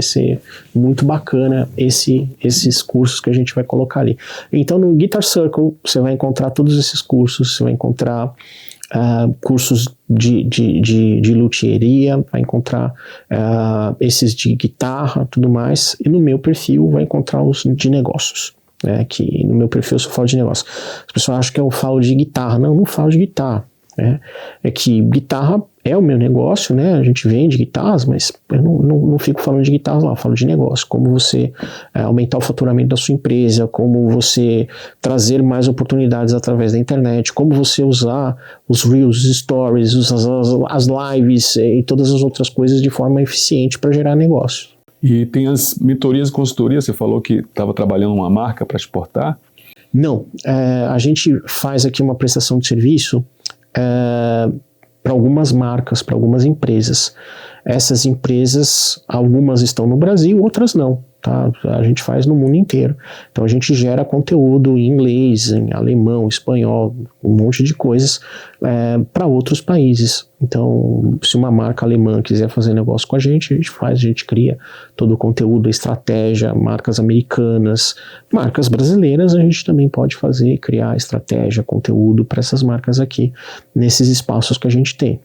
ser muito bacana esses cursos que a gente vai colocar ali. Então no Guitar Circle você vai encontrar todos esses cursos, você vai encontrar cursos de luthieria, vai encontrar esses de guitarra, tudo mais, e no meu perfil vai encontrar os de negócios, que no meu perfil eu só falo de negócios. As pessoas acham que eu falo de guitarra. Não falo de guitarra. É que guitarra é o meu negócio, né? A gente vende guitarras, mas eu não fico falando de guitarras lá, eu falo de negócio, como você aumentar o faturamento da sua empresa, como você trazer mais oportunidades através da internet, como você usar os Reels, os Stories, as lives e todas as outras coisas de forma eficiente para gerar negócio. E tem as mentorias e consultorias, você falou que estava trabalhando uma marca para exportar? Não, a gente faz aqui uma prestação de serviço para algumas marcas, para algumas empresas. Essas empresas, algumas estão no Brasil, outras não, tá? A gente faz no mundo inteiro. Então a gente gera conteúdo em inglês, em alemão, espanhol, um monte de coisas para outros países. Então, se uma marca alemã quiser fazer negócio com a gente faz, a gente cria todo o conteúdo, a estratégia. Marcas americanas, marcas brasileiras, a gente também pode fazer, criar estratégia, conteúdo para essas marcas aqui, nesses espaços que a gente tem.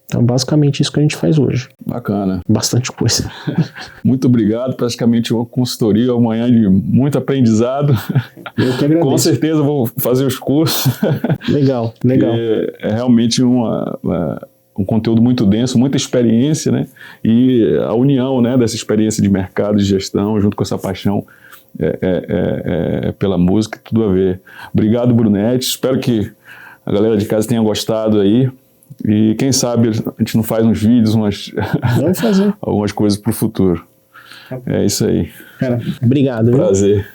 Então, basicamente isso que a gente faz hoje. Bacana. Bastante coisa. Muito obrigado. Praticamente uma consultoria, uma manhã de muito aprendizado. Eu que agradeço. Com certeza vou fazer os cursos. Legal. É realmente um conteúdo muito denso, muita experiência, né? E a união, né, dessa experiência de mercado, de gestão, junto com essa paixão pela música, tudo a ver. Obrigado, Brunetti. Espero que a galera de casa tenha gostado aí. E quem sabe a gente não faz uns vídeos, Vamos fazer. algumas coisas para o futuro. É isso aí. Cara, obrigado. Prazer.